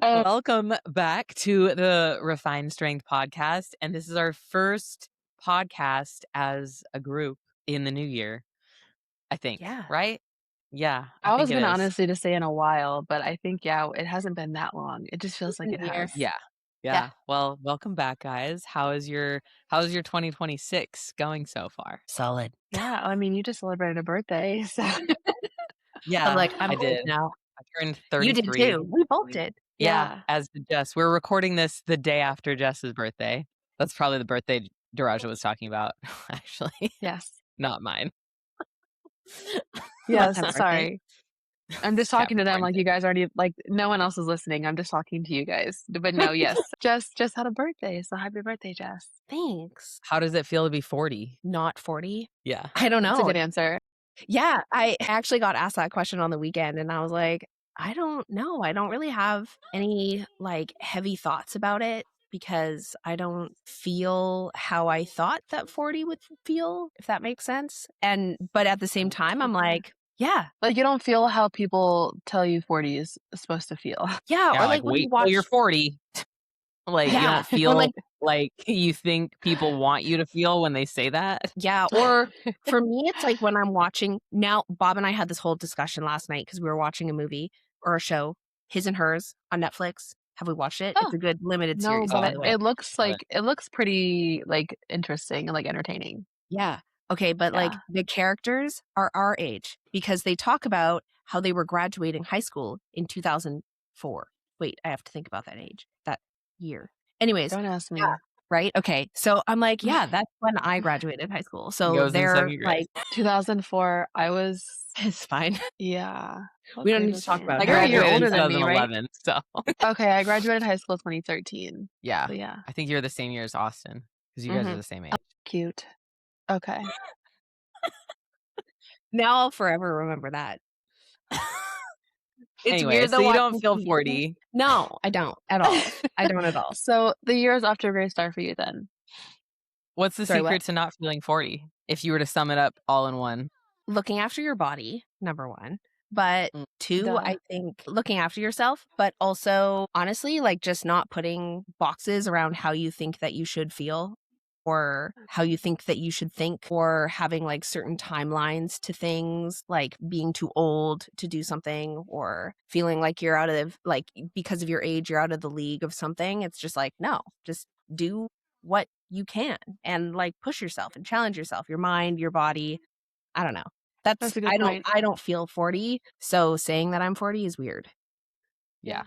Welcome back to the Refined Strength podcast. And this is our first podcast as a group in the new year, I think. Yeah. Right? Yeah, I I think was it gonna is. honestly just say in a while, but I think, it hasn't been that long. It just feels like it Year. has. Yeah. Yeah. Well, welcome back, guys. How's your 2026 going so far? Solid. Yeah, I mean, you just celebrated a birthday, so Yeah, I'm I old did. now. I turned You did 33. too. We both did. Yeah, as did Jess. We're recording this the day after Jess's birthday. That's probably the birthday Daraja was talking about, actually. yes. Not mine. Yes, kind of sorry. I'm just talking to them Capricorn like you guys already like no one else is listening. I'm just talking to you guys. But no, yes. Jess just had a birthday, so happy birthday, Jess. Thanks. How does it feel to be 40? Not 40. Yeah. I don't That's a know. good answer. Yeah, I actually got asked that question on the weekend and I was like, I don't know. I don't really have any like heavy thoughts about it because I don't feel how I thought that 40 would feel, if that makes sense. But at the same time, I'm like, yeah. Like you don't feel how people tell you 40 is supposed to feel. Yeah. Yeah, Or like when you wait watch till you're 40. Like, you Yeah. don't Or feel like like you think people want you to feel when they say that? Yeah, or for me, it's like when I'm watching now. Bob and I had this whole discussion last night because we were watching a movie or a show, His and Hers on Netflix. Have we watched it? Oh, It's a good limited no, series, by but the way. it looks Love like it looks pretty like interesting and like entertaining. Yeah. Okay, but like Yeah. the characters are our age because they talk about how they were graduating high school in 2004. Wait, I have to think about that year. Anyways, Don't ask me. yeah, right? Okay, so I'm like, yeah, that's when I graduated high school. So Goes in they're second grade. like, 2004, I was, it's fine. yeah. What We don't grade need to was talk I about in? it. You're a year Graduated older in than me, right? 2011, so Okay, I graduated high school 2013. yeah. So yeah, I think you're the same year as Austin because you guys are Mhm. the same age. Cute. Okay. Now I'll forever remember that. It's Anyway, weird so though. you don't watching feel TV. 40. No, I don't at all. I don't at all. So the year is off to a great start for you then. What's the Sorry, secret what? to not feeling 40? If you were to sum it up all in one. Looking after your body, number one. But Mm. two, Duh. I think looking after yourself, but also honestly, like just not putting boxes around how you think that you should feel or how you think that you should think or having like certain timelines to things, like being too old to do something or feeling like you're out of like because of your age, you're out of the league of something. It's just like, no, just do what you can and like push yourself and challenge yourself, your mind, your body. I don't know. That's a good point. I don't feel 40, so saying that I'm 40 is weird. Yeah.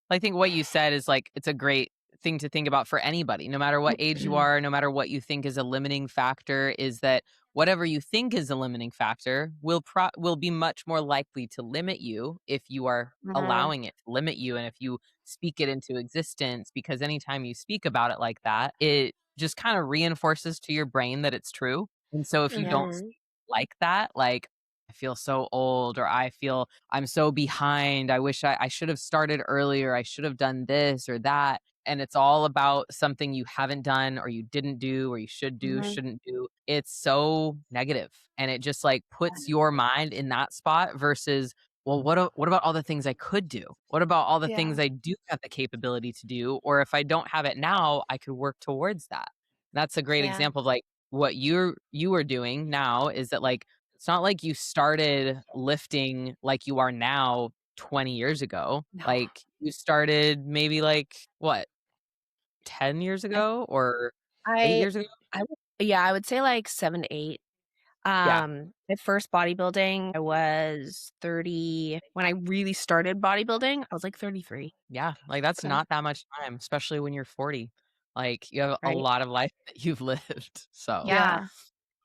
I think what you said is like, it's a great thing to think about for anybody, no matter what age you are, no matter what you think is a limiting factor, is that whatever you think is a limiting factor will be much more likely to limit you if you are allowing it to limit you and if you speak it into existence, because anytime you speak about it like that, it just kind of reinforces to your brain that it's true. And so if you don't Mhm. like that, like, I feel so old, or I feel I'm so behind. I wish I should have started earlier. I should have done this or that. And it's all about something you haven't done or you didn't do or you should do, Mhm. shouldn't do. It's so negative. And it just like puts your mind in that spot versus, well, what about all the things I could do? What about all the Yeah. things I do have the capability to do? Or if I don't have it now, I could work towards that. That's a great Yeah. example of like what you are doing now is that like, it's not like you started lifting like you are now 20 years ago. No. Like you started maybe like what, 10 years ago or 8 years ago? I would say like 7 to 8. Yeah. At first bodybuilding, I was 30. When I really started bodybuilding, I was like 33. Yeah. Like that's Okay. not that much time, especially when you're 40. Like you have a Right. lot of life that you've lived. So Yeah.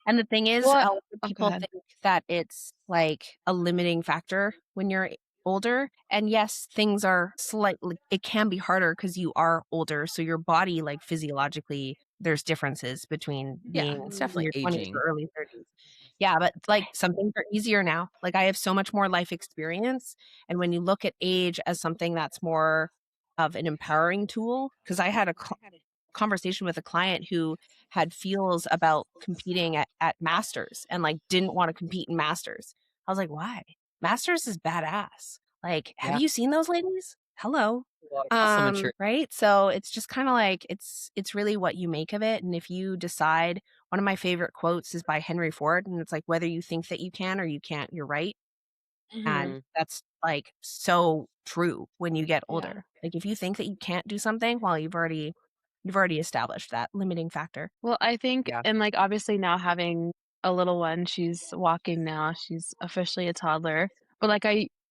And the thing is, Well, a lot of go people ahead. think that it's like a limiting factor when you're older. And yes, things are slightly, it can be harder because you are older. So your body, like physiologically, there's differences between yeah, being it's in definitely your 20s aging. or early 30s. Yeah, but like some things are easier now. Like I have so much more life experience. And when you look at age as something that's more of an empowering tool, because I had a conversation with a client who had feels about competing at masters and like didn't want to compete in masters. I was like, why? Masters is badass. Like, have Yeah. you seen those ladies? Hello. Muscle maturity. Right? So it's just kind of like it's really what you make of it. And if you decide, one of my favorite quotes is by Henry Ford, and it's like, whether you think that you can or you can't, you're right. And Mhm. that's like so true when you get Yeah. older. Like if you think that you can't do something, well, you've already established that limiting factor. Well, I think Yeah. and, like, obviously now having a little one, she's walking now, she's officially a toddler, but, like,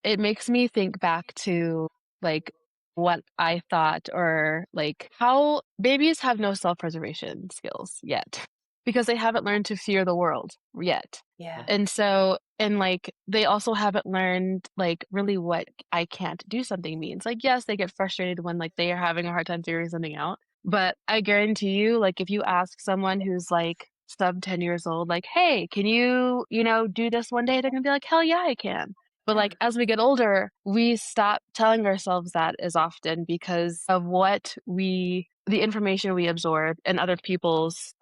it makes me think back to, like, what I thought or, like, how babies have no self-preservation skills yet because they haven't learned to fear the world yet. Yeah. And so and, like, they also haven't learned, like, really what "I can't do something" means. Like, yes, they get frustrated when, like, they are having a hard time figuring something out, but I guarantee you, like, if you ask someone who's, like, sub 10 years old, like, "Hey, can you, do this one day?" They're gonna be like, "Hell yeah, I can." But, like, as we get older, we stop telling ourselves that as often because of the information we absorb and other people's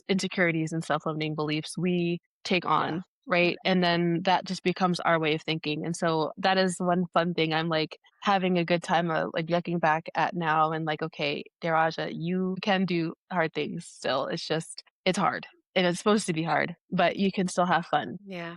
insecurities and self-limiting beliefs we take on, right? And then that just becomes our way of thinking. And so that is one fun thing I'm like having a good time of like looking back at now and like, okay, Daraja, you can do hard things still. It's hard and it's supposed to be hard, but you can still have fun. Yeah.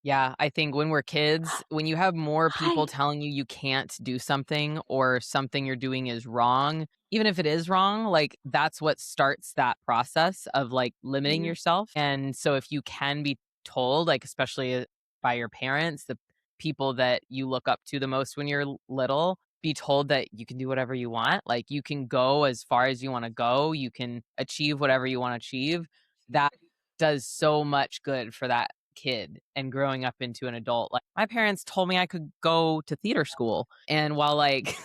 Yeah, I think when we're kids, when you have more people Hi. telling you you can't do something or something you're doing is wrong, even if it is wrong, like that's what starts that process of like limiting Mhm. yourself. And so if you can be told, like especially by your parents, the people that you look up to the most when you're little, be told that you can do whatever you want. Like you can go as far as you want to go, you can achieve whatever you want to achieve. That does so much good for that kid and growing up into an adult. Like my parents told me I could go to theater school. And while like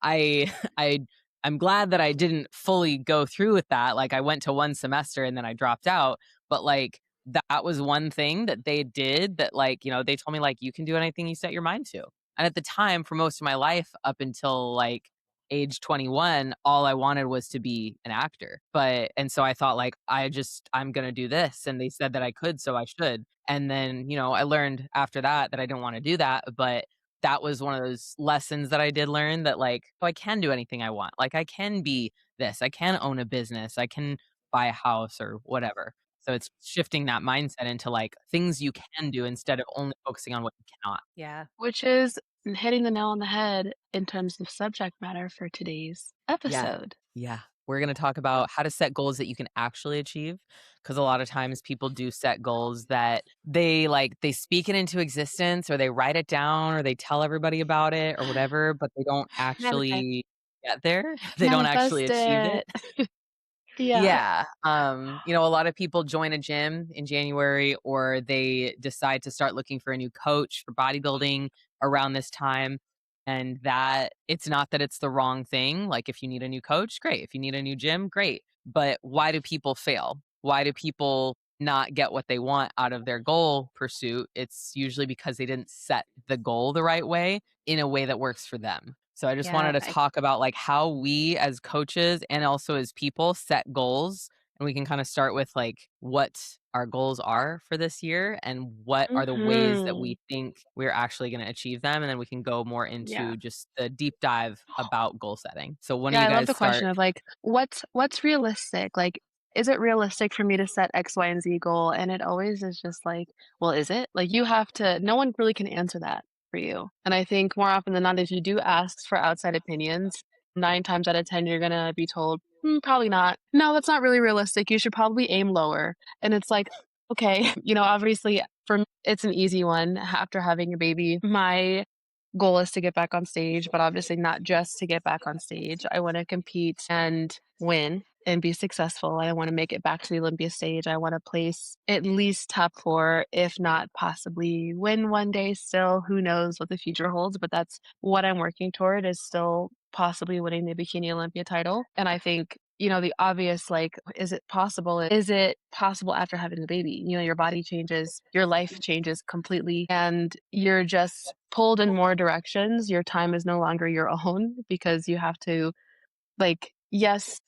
I I I'm glad that I didn't fully go through with that. Like I went to one semester and then I dropped out, but like that was one thing that they did that like, they told me like you can do anything you set your mind to. And at the time for most of my life up until like age 21, all I wanted was to be an actor. And so I thought like I'm going to do this and they said that I could, so I should. And then, I learned after that I didn't want to do that, but that was one of those lessons that I did learn that like, oh, I can do anything I want. Like I can be this, I can own a business, I can buy a house or whatever. So it's shifting that mindset into like things you can do instead of only focusing on what you cannot. Yeah. Which is hitting the nail on the head in terms of subject matter for today's Yeah. episode. Yeah. We're going to talk about how to set goals that you can actually achieve. Because a lot of times people do set goals that they speak it into existence or they write it down or they tell everybody about it or whatever, but they don't Manifest. actually get there. They don't actually Manifest achieve it. it. Yeah. Yeah. A lot of people join a gym in January or they decide to start looking for a new coach for bodybuilding around this time. And that it's not that it's the wrong thing. Like if you need a new coach, great. If you need a new gym, great. But why do people fail? Why do people not get what they want out of their goal pursuit? It's usually because they didn't set the goal the right way in a way that works for them. So I just wanted Yeah. to talk about like how we as coaches and also as people set goals, and we can kind of start with like what our goals are for this year and what are the ways that Mhm. we think we're actually going to achieve them, and then we can go more Yeah. into just the deep dive about goal setting. So one of Yeah, you I love guys the question start. of like, what's realistic? Like, is it realistic for me to set X, Y, and Z goal? And it always is just like, well, is it? Like you have to, no one really can answer that for you. And I think more often than not, if you do ask for outside opinions, 9 times out of 10, you're gonna be told, probably not. No, that's not really realistic. You should probably aim lower. And it's like, okay, obviously for me, it's an easy one after having a baby. My goal is to get back on stage, but obviously not just to get back on stage. I want to compete and win and be successful. I want to make it back to the Olympia stage. I want to place at least top 4, if not possibly win one day still. Who knows what the future holds, but that's what I'm working toward is still possibly winning the Bikini Olympia title. And I think the obvious, like, is it possible? Is it possible after having a baby? Your body changes, your life changes completely, and you're just pulled in more directions. Your time is no longer your own because you have to, like, yes,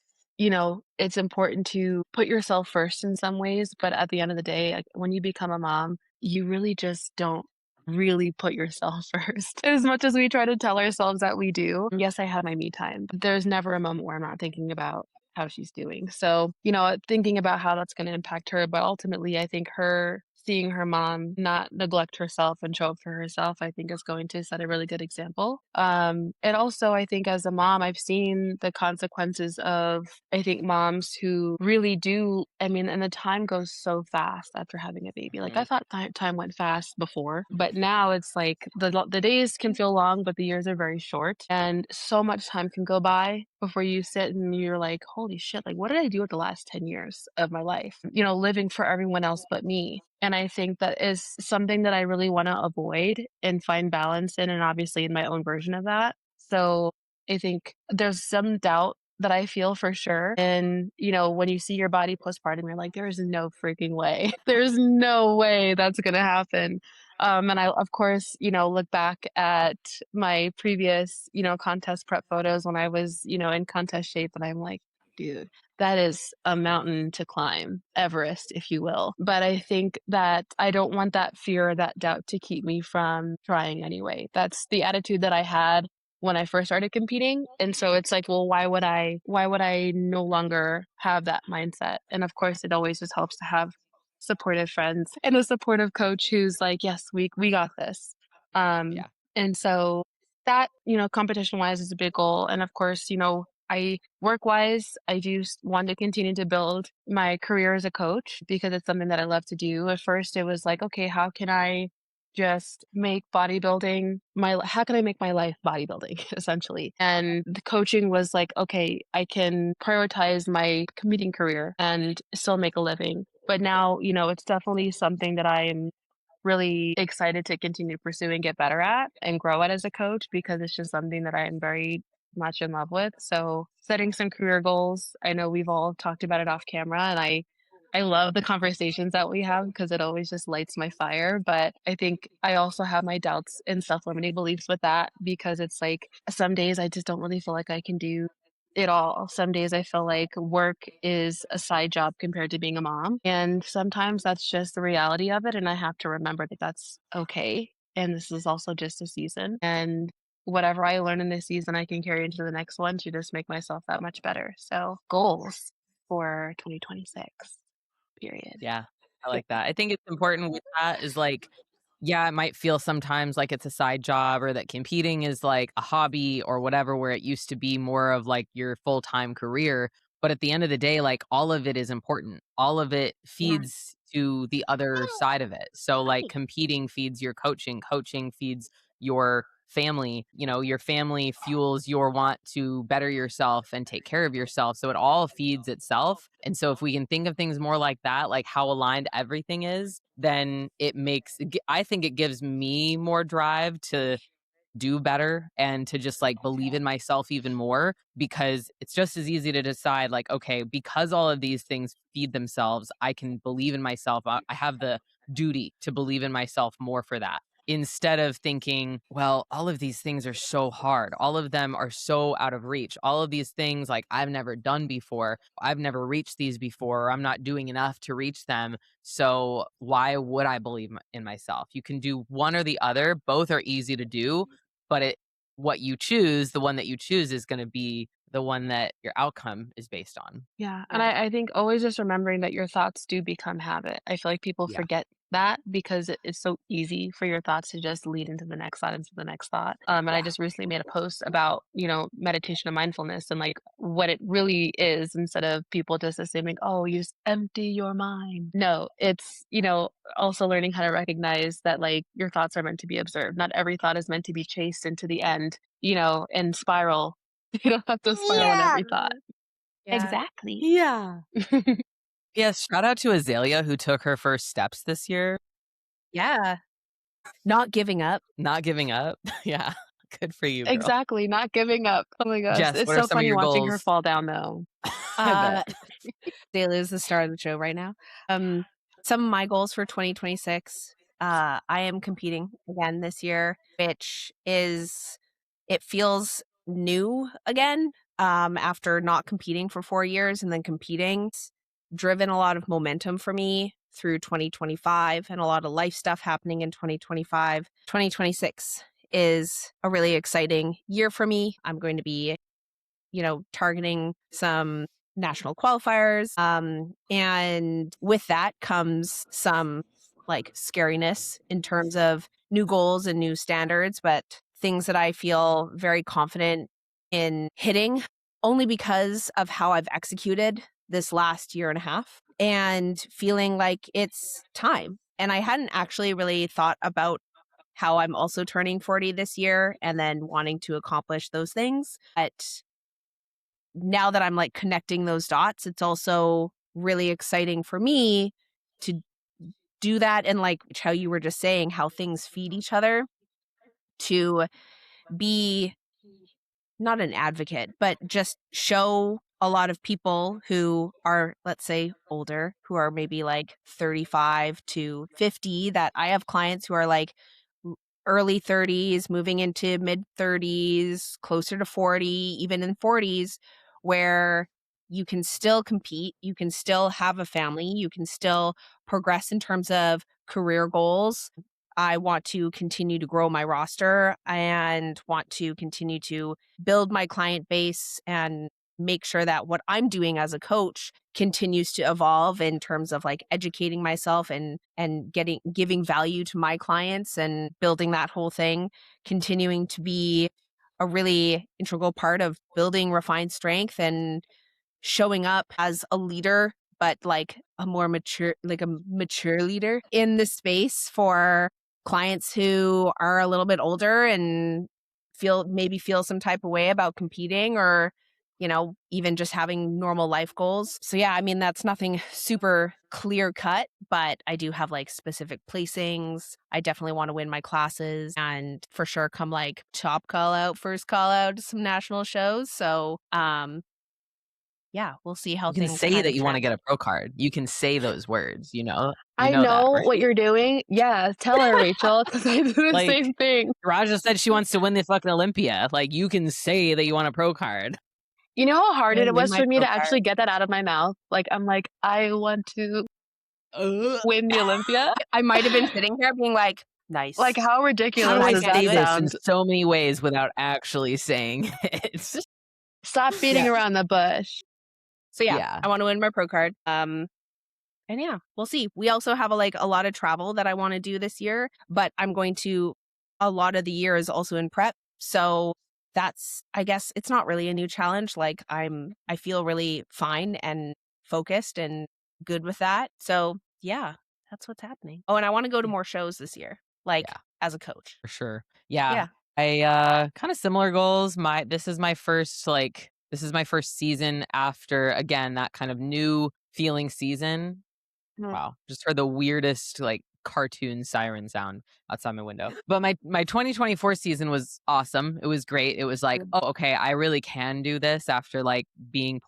it's important to put yourself first in some ways, but at the end of the day, like, when you become a mom, you really just don't really put yourself first. As much as we try to tell ourselves that we do, yes, I have my me time. There's never a moment where I'm not thinking about how she's doing. So, thinking about how that's going to impact her. But ultimately, I think seeing her mom not neglect herself and show up for herself, I think is going to set a really good example. And also, I think as a mom, I've seen the consequences of, I think, moms who really do, and the time goes so fast after having a baby. Like, I thought time went fast before, but now it's like the days can feel long, but the years are very short. And so much time can go by before you sit and you're like, holy shit, like, what did I do with the last 10 years of my life? Living for everyone else but me. And I think that is something that I really want to avoid and find balance in, and obviously in my own version of that. So I think there's some doubt that I feel for sure. And, when you see your body postpartum, you're like, there's no freaking way. There's no way that's going to happen. And I, of course, look back at my previous, contest prep photos when I was, in contest shape, and I'm like, dude, that is a mountain to climb, Everest, if you will. But I think that I don't want that fear or that doubt to keep me from trying anyway. That's the attitude that I had when I first started competing. And so it's like, well, why would I no longer have that mindset? And of course, it always just helps to have supportive friends and a supportive coach who's like, yes, we got this. And so that, competition wise is a big goal. And of course, I work wise, I do want to continue to build my career as a coach because it's something that I love to do. At first, it was like, okay, how can I just make bodybuilding how can I make my life bodybuilding essentially? And the coaching was like, okay, I can prioritize my competing career and still make a living. But now, it's definitely something that I am really excited to continue to pursue and get better at and grow at as a coach because it's just something that I am very much in love with. So setting some career goals. I know we've all talked about it off camera, and I love the conversations that we have because it always just lights my fire. But I think I also have my doubts and self-limiting beliefs with that because it's like some days I just don't really feel like I can do it all. Some days I feel like work is a side job compared to being a mom. And sometimes that's just the reality of it. And I have to remember that that's okay. And this is also just a season. And whatever I learn in this season, I can carry into the next one to just make myself that much better. So goals for 2026, period. Yeah, I like that. I think it's important with that is like, yeah, it might feel sometimes like it's a side job or that competing is like a hobby or whatever, where it used to be more of like your full-time career. But at the end of the day, like all of it is important. All of it feeds to the other side of it. So like competing feeds your coaching, coaching feeds your family, your family fuels your want to better yourself and take care of yourself. So it all feeds itself. And so if we can think of things more like that, like how aligned everything is, then I think it gives me more drive to do better and to just like believe in myself even more, because it's just as easy to decide like, okay, because all of these things feed themselves, I can believe in myself. I have the duty to believe in myself more for that, instead of thinking, well, all of these things are so hard. All of them are so out of reach. All of these things like I've never done before. I've never reached these before. Or I'm not doing enough to reach them. So why would I believe in myself? You can do one or the other. Both are easy to do, but what you choose, the one that you choose is going to be the one that your outcome is based on. Yeah. And I think always just remembering that your thoughts do become habit. I feel like people forget that because it's so easy for your thoughts to just lead into the next thought, into the next thought. And I just recently made a post about, meditation and mindfulness and like what it really is, instead of people just assuming, oh, you just empty your mind. No, it's, also learning how to recognize that like your thoughts are meant to be observed. Not every thought is meant to be chased into the end, and spiral. You don't have to spiral on every thought. Yeah. Exactly. Yeah. Yes. Shout out to Azalea, who took her first steps this year. Yeah. Not giving up. Not giving up. Yeah. Good for you, girl. Exactly. Not giving up. Oh my gosh. Jess, It's what are so some of funny your watching her goals? fall down though. Daly is the star of the show right now. Some of my goals for 2026. I am competing again this year, which it feels new again. After not competing for 4 years and then competing, it's driven a lot of momentum for me through 2025 and a lot of life stuff happening in 2025. 2026 is a really exciting year for me. I'm going to be, targeting some national qualifiers. And with that comes some like scariness in terms of new goals and new standards, but things that I feel very confident in hitting only because of how I've executed this last year and a half and feeling like it's time. And I hadn't actually really thought about how I'm also turning 40 this year and then wanting to accomplish those things. But now that I'm like connecting those dots, it's also really exciting for me to do that. And like how you were just saying, how things feed each other, to be not an advocate, but just show a lot of people who are, let's say, older, who are maybe like 35 to 50, that I have clients who are like early 30s, moving into mid 30s, closer to 40, even in 40s, where you can still compete, you can still have a family, you can still progress in terms of career goals. I want to continue to grow my roster and want to continue to build my client base and make sure that what I'm doing as a coach continues to evolve in terms of like educating myself and giving value to my clients and building that whole thing, continuing to be a really integral part of building refined strength and showing up as a leader, but like a mature leader in the space for clients who are a little bit older and feel some type of way about competing, or even just having normal life goals. So yeah, I mean, that's nothing super clear cut, but I do have like specific placings. I definitely want to win my classes and for sure come like top call out, first call out to some national shows. So yeah, we'll see how You can things say kind that of you want to turn. get a pro card. You can say those words, You I know that, know right? what you're doing. Yeah, tell her, Rachel, because I do the Like, same thing. Raja said she wants to win the fucking Olympia. Like, you can say that you want a pro card. You know how hard I'm gonna it win was my for me pro to card. actually get that out of my mouth? Like, I'm like, I want to win the Olympia. I might have been sitting here being like, nice. Like, how How do ridiculous I does that say this in sound? so many ways without actually saying it? Stop beating Yeah. around the bush. So yeah, Yeah. I want to win my pro card. And yeah, we'll see. We also have a lot of travel that I want to do this year, but I'm going to, a lot of the year is also in prep. So that's, I guess it's not really a new challenge. Like I feel really fine and focused and good with that. So yeah, that's what's happening. Oh, and I want to go to more shows this year, like Yeah. as a coach. For sure. Yeah. Yeah. I kind of similar goals. This is my first season after, again, that kind of new feeling season. Mhm. Wow. Just heard the weirdest like cartoon siren sound outside my window. But my 2024 season was awesome. It was great. It was like, oh, okay, I really can do this after like being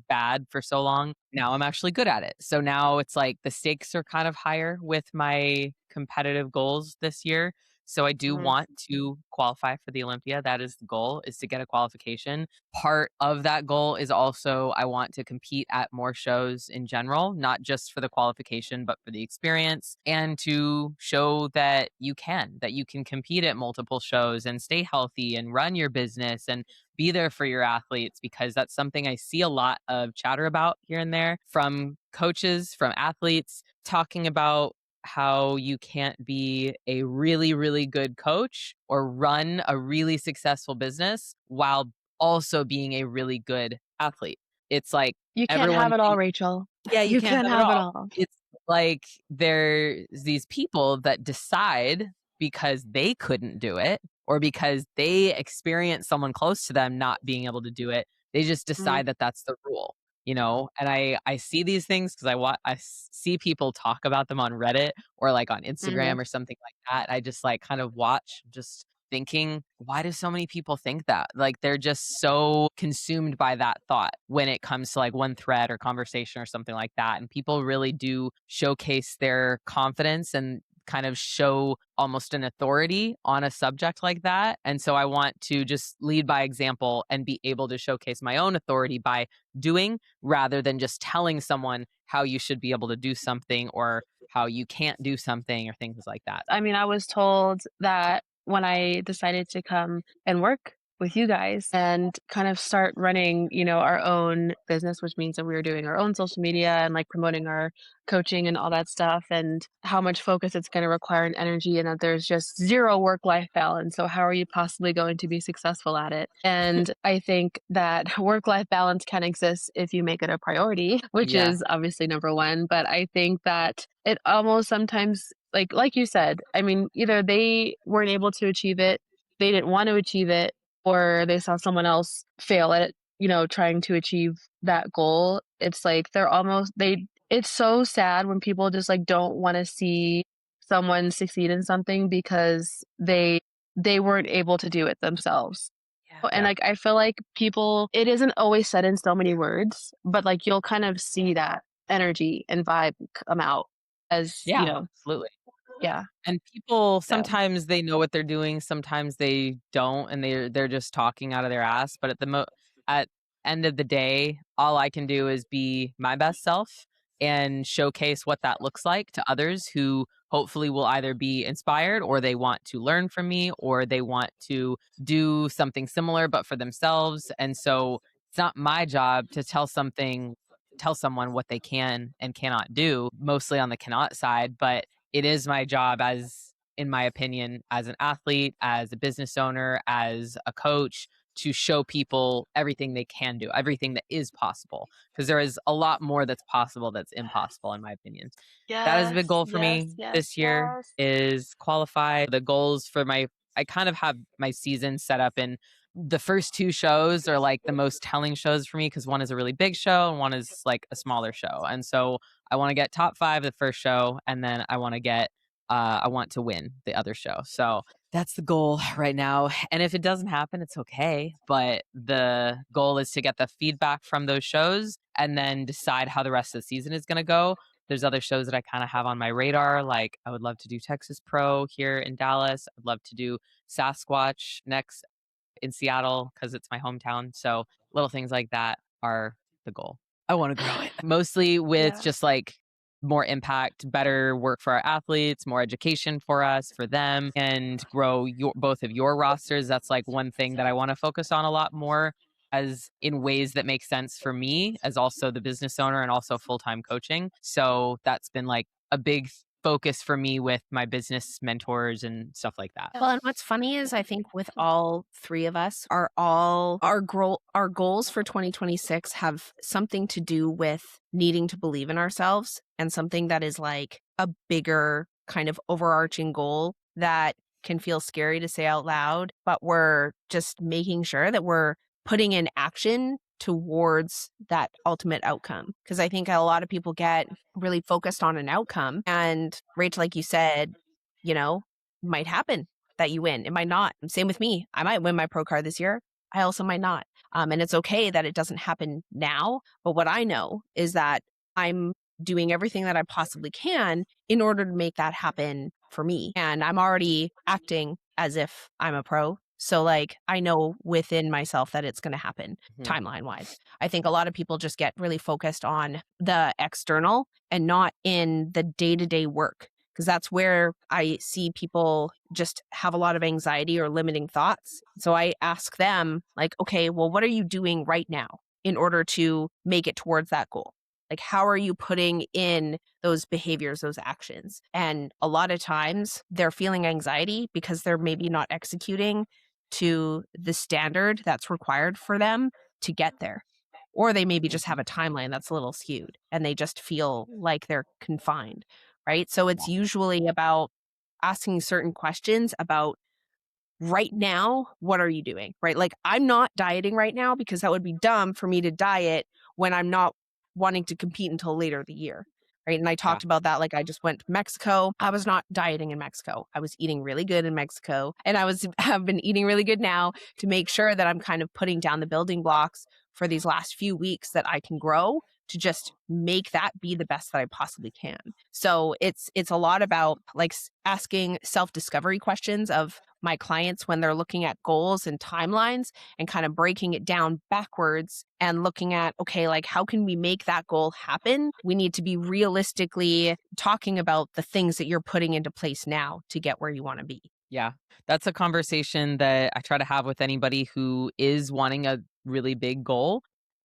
bad for so long. Now I'm actually good at it. So now it's like the stakes are kind of higher with my competitive goals this year. So I do Mhm. want to qualify for the Olympia. That is the goal, is to get a qualification. Part of that goal is also I want to compete at more shows in general, not just for the qualification, but for the experience, and to show that you can compete at multiple shows and stay healthy and run your business and be there for your athletes, because that's something I see a lot of chatter about here and there from coaches, from athletes, talking about how you can't be a really, really good coach or run a really successful business while also being a really good athlete. It's like You can't everyone have it all, thinks, Rachel. yeah, you You can't can't have it have it all. all. It's like there's these people that decide because they couldn't do it or because they experienced someone close to them not being able to do it. They just decide that that's the rule, and I see these things because I see people talk about them on Reddit or like on Instagram or something like that. I just like kind of watch, just thinking, why do so many people think that? Like they're just so consumed by that thought when it comes to like one thread or conversation or something like that. And people really do showcase their confidence and kind of show almost an authority on a subject like that. And so I want to just lead by example and be able to showcase my own authority by doing, rather than just telling someone how you should be able to do something or how you can't do something or things like that. I mean, I was told that when I decided to come and work with you guys and kind of start running, our own business, which means that we were doing our own social media and like promoting our coaching and all that stuff, and how much focus it's going to require and energy, and that there's just zero work-life balance. So how are you possibly going to be successful at it? And I think that work-life balance can exist if you make it a priority, which Yeah. is obviously number one. But I think that it almost sometimes, like you said, I mean, either they weren't able to achieve it, they didn't want to achieve it, or they saw someone else fail at, trying to achieve that goal. It's like it's so sad when people just like don't want to see someone succeed in something because they weren't able to do it themselves. And like I feel like people, it isn't always said in so many words, but like you'll kind of see that energy and vibe come out as, Absolutely. yeah. And people sometimes they know what they're doing, sometimes they don't, and they're just talking out of their ass. But at end of the day, all I can do is be my best self and showcase what that looks like to others who hopefully will either be inspired, or they want to learn from me, or they want to do something similar but for themselves. And so it's not my job to tell someone what they can and cannot do, mostly on the cannot side, but it is my job, as in my opinion, as an athlete, as a business owner, as a coach, to show people everything they can do, everything that is possible, because there is a lot more that's possible that's impossible, in my opinion. That is a big goal for me this year, is qualify. The goals for I kind of have my season set up in the first two shows are like the most telling shows for me, because one is a really big show and one is like a smaller show. And so I want to get top 5 the first show, and then I want to win the other show. So that's the goal right now. And if it doesn't happen, it's okay. But the goal is to get the feedback from those shows and then decide how the rest of the season is going to go. There's other shows that I kind of have on my radar. Like I would love to do Texas Pro here in Dallas. I'd love to do Sasquatch next in Seattle because it's my hometown. So little things like that are the goal. I want to grow it mostly with just like more impact, better work for our athletes, more education for us, for them, and grow both of your rosters. That's like one thing that I want to focus on a lot more, as in ways that make sense for me as also the business owner and also full-time coaching. So that's been like a big focus for me with my business mentors and stuff like that. Well, and what's funny is I think with all three of us are all our goals for 2026 have something to do with needing to believe in ourselves, and something that is like a bigger kind of overarching goal that can feel scary to say out loud, but we're just making sure that we're putting in action towards that ultimate outcome. Because I think a lot of people get really focused on an outcome, and Rachel, like you said, might happen that you win. It might not. Same with me. I might win my pro card this year. I also might not. And it's okay that it doesn't happen now. But what I know is that I'm doing everything that I possibly can in order to make that happen for me. And I'm already acting as if I'm a pro. So like, I know within myself that it's going to happen timeline wise. I think a lot of people just get really focused on the external and not in the day-to-day work, because that's where I see people just have a lot of anxiety or limiting thoughts. So I ask them like, okay, well, what are you doing right now in order to make it towards that goal? Like, how are you putting in those behaviors, those actions? And a lot of times they're feeling anxiety because they're maybe not executing to the standard that's required for them to get there. Or they maybe just have a timeline that's a little skewed and they just feel like they're confined, right? So it's usually about asking certain questions about right now, what are you doing, right? Like, I'm not dieting right now because that would be dumb for me to diet when I'm not wanting to compete until later the year, right? And I talked about that. Like, I just went to Mexico. I was not dieting in Mexico. I was eating really good in Mexico. And have been eating really good now to make sure that I'm kind of putting down the building blocks for these last few weeks that I can grow to just make that be the best that I possibly can. So it's a lot about like asking self-discovery questions of my clients when they're looking at goals and timelines and kind of breaking it down backwards and looking at, okay, like how can we make that goal happen? We need to be realistically talking about the things that you're putting into place now to get where you want to be. Yeah, that's a conversation that I try to have with anybody who is wanting a really big goal.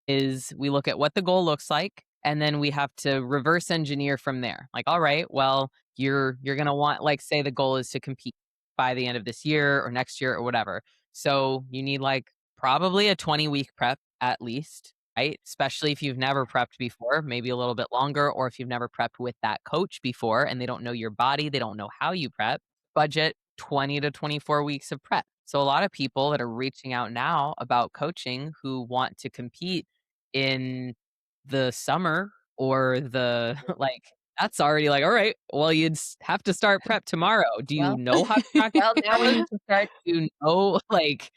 Is we look at what the goal looks like, and then we have to reverse engineer from there. Like, all right, well, you're gonna want, like, say the goal is to compete by the end of this year or next year or whatever. So you need like probably a 20-week prep at least, right? Especially if you've never prepped before, maybe a little bit longer, or if you've never prepped with that coach before and they don't know your body, they don't know how you prep. Budget 20 to 24 weeks of prep. So a lot of people that are reaching out now about coaching who want to compete in the summer or the like, that's already like, all right, well, have to start prep tomorrow. Do you Well, know how to practice? well, now we need to start. Do you know, like,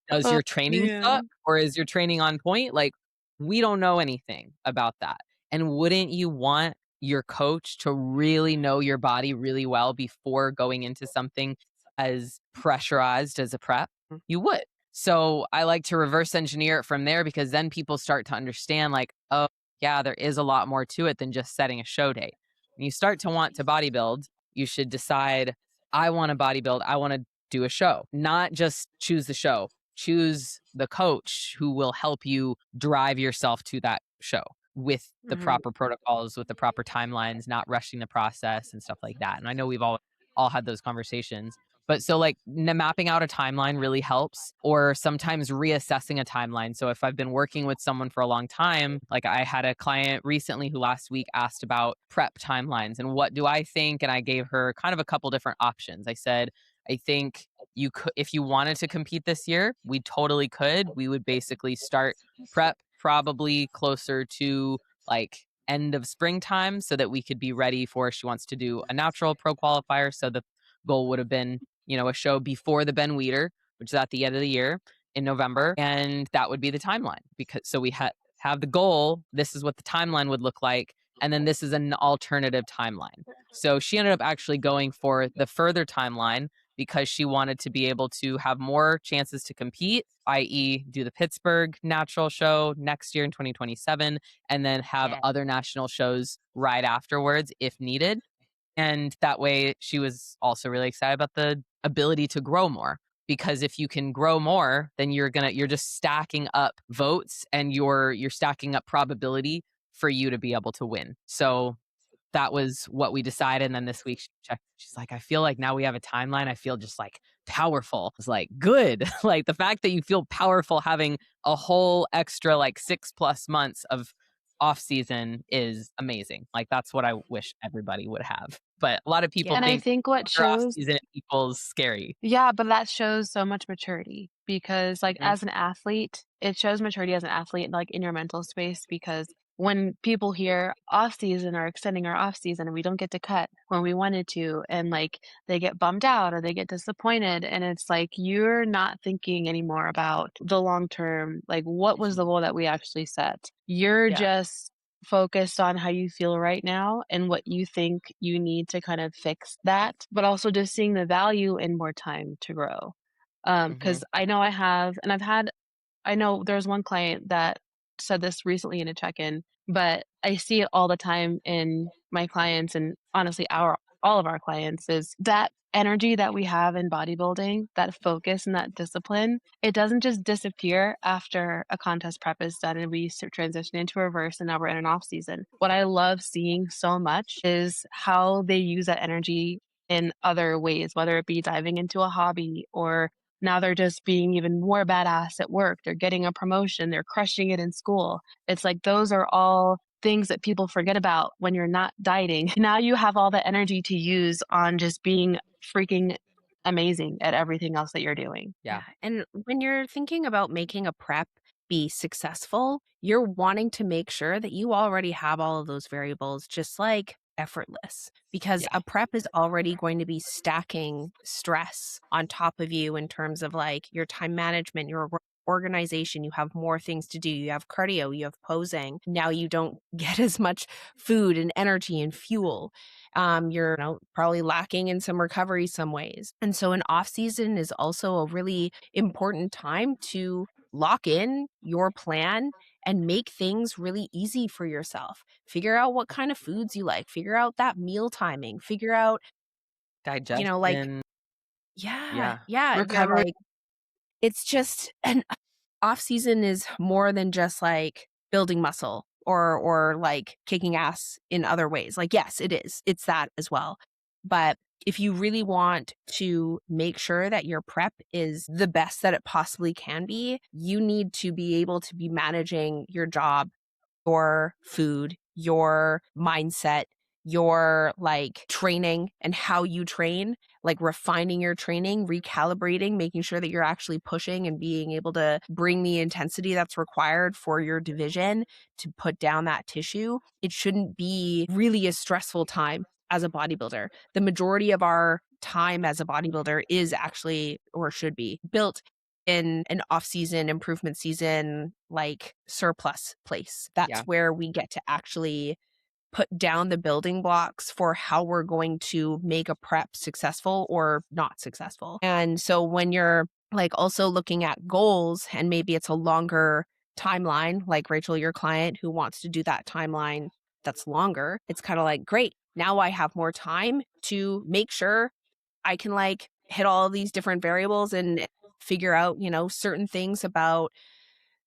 does Oh, your training suck man. or is your training on point? Like, we don't know anything about that. And wouldn't you want your coach to really know your body really well before going into something as pressurized as a prep? You would. So I like to reverse engineer it from there because then people start to understand, like, oh, yeah, there is a lot more to it than just setting a show date. When you start to want to bodybuild, you should decide, I want to bodybuild, I want to do a show, not just choose the show, choose the coach who will help you drive yourself to that show with the Mhm. proper protocols, with the proper timelines, not rushing the process and stuff like that. And I know we've all had those conversations. But so like mapping out a timeline really helps, or sometimes reassessing a timeline. So if I've been working with someone for a long time, like I had a client recently who last week asked about prep timelines and what do I think? And I gave her kind of a couple different options. I said, I think you could, if you wanted to compete this year, we totally could. We would basically start prep probably closer to like end of springtime so that we could be ready for, she wants to do a natural pro qualifier. So the goal would have been, a show before the Ben Weeder, which is at the end of the year in November. And that would be the timeline because so we have the goal. This is what the timeline would look like. And then this is an alternative timeline. So she ended up actually going for the further timeline because she wanted to be able to have more chances to compete, i.e., do the Pittsburgh natural show next year in 2027, and then have Yeah. other national shows right afterwards if needed. And that way, she was also really excited about the ability to grow more. Because if you can grow more, then you're just stacking up votes and you're stacking up probability for you to be able to win. So that was what we decided. And then this week she checked, she's like, I feel like now we have a timeline. I feel just like powerful. I was like, good. Like the fact that you feel powerful having a whole extra like 6+ months of off season is amazing. Like that's what I wish everybody would have. But a lot of people Yeah. And I think think what your off shows season equals scary. Yeah, but that shows so much maturity because, like, Mhm. as an athlete, it shows maturity as an athlete, like, in your mental space because when people hear off season or extending our off season and we don't get to cut when we wanted to, and, like, they get bummed out or they get disappointed, and it's like you're not thinking anymore about the long term, like, what was the goal that we actually set? You're Yeah. just focused on how you feel right now and what you think you need to kind of fix that, but also just seeing the value in more time to grow. Hmm. Because I know I have, and I know there's one client that said this recently in a check-in, but I see it all the time in my clients and honestly all of our clients is that energy that we have in bodybuilding, that focus and that discipline, it doesn't just disappear after a contest prep is done and we transition into reverse and now we're in an off season. What I love seeing so much is how they use that energy in other ways, whether it be diving into a hobby or now they're just being even more badass at work. They're getting a promotion. They're crushing it in school. It's like those are all things that people forget about when you're not dieting. Now you have all the energy to use on just being freaking amazing at everything else that you're doing. Yeah. And when you're thinking about making a prep be successful, you're wanting to make sure that you already have all of those variables just like effortless because Yeah. a prep is already going to be stacking stress on top of you in terms of like your time management, your organization, you have more things to do, you have cardio, you have posing. Now you don't get as much food and energy and fuel. You're probably lacking in some recovery some ways. And so an off season is also a really important time to lock in your plan and make things really easy for yourself. Figure out what kind of foods you like, figure out that meal timing, figure out, digestion. yeah, Recovery. like it's just an off season is more than just like building muscle or like kicking ass in other ways. Like, yes, it is. It's that as well. But if you really want to make sure that your prep is the best that it possibly can be, you need to be able to be managing your job, your food, your mindset, your like training and how you train, like refining your training, recalibrating, making sure that you're actually pushing and being able to bring the intensity that's required for your division to put down that tissue. It shouldn't be really a stressful time as a bodybuilder. The majority of our time as a bodybuilder is actually, or should be, built in an off-season improvement season, like surplus place. That's where we get to actually put down the building blocks for how we're going to make a prep successful or not successful. And so when you're like also looking at goals and maybe it's a longer timeline, like Rachel, your client who wants to do that timeline that's longer, it's kind of like, great, now I have more time to make sure I can like hit all of these different variables and figure out, certain things about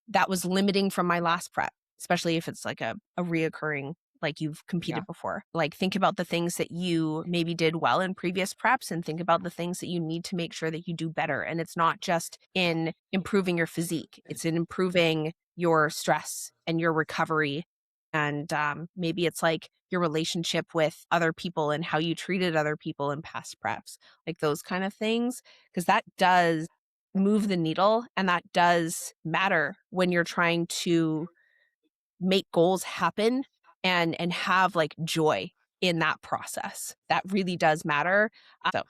that was limiting from my last prep, especially if it's like a reoccurring, like you've competed before. Like think about the things that you maybe did well in previous preps and think about the things that you need to make sure that you do better. And it's not just in improving your physique, it's in improving your stress and your recovery. And maybe it's like your relationship with other people and how you treated other people in past preps, like those kind of things, because that does move the needle and that does matter when you're trying to make goals happen and have like joy in that process. That really does matter. So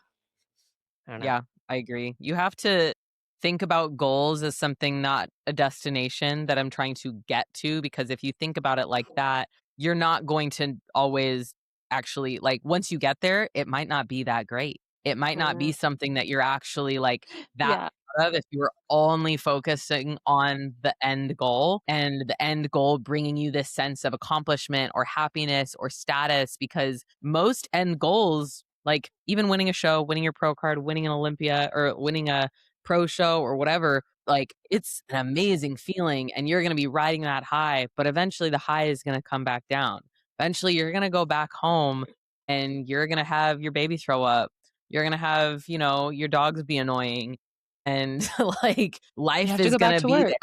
I don't know. Yeah, I agree. You have to think about goals as something, not a destination that I'm trying to get to, because if you think about it like that, you're not going to always actually, like, once you get there, it might not be that great. It might not be something that you're actually like that proud of if you were only focusing on the end goal and the end goal bringing you this sense of accomplishment or happiness or status, because most end goals, like even winning a show, winning your pro card, winning an Olympia or winning a pro show or whatever, like it's an amazing feeling and you're going to be riding that high, but eventually the high is going to come back down. Eventually you're going to go back home and you're going to have your baby throw up. You're going to have, your dogs be annoying and like life is going to be there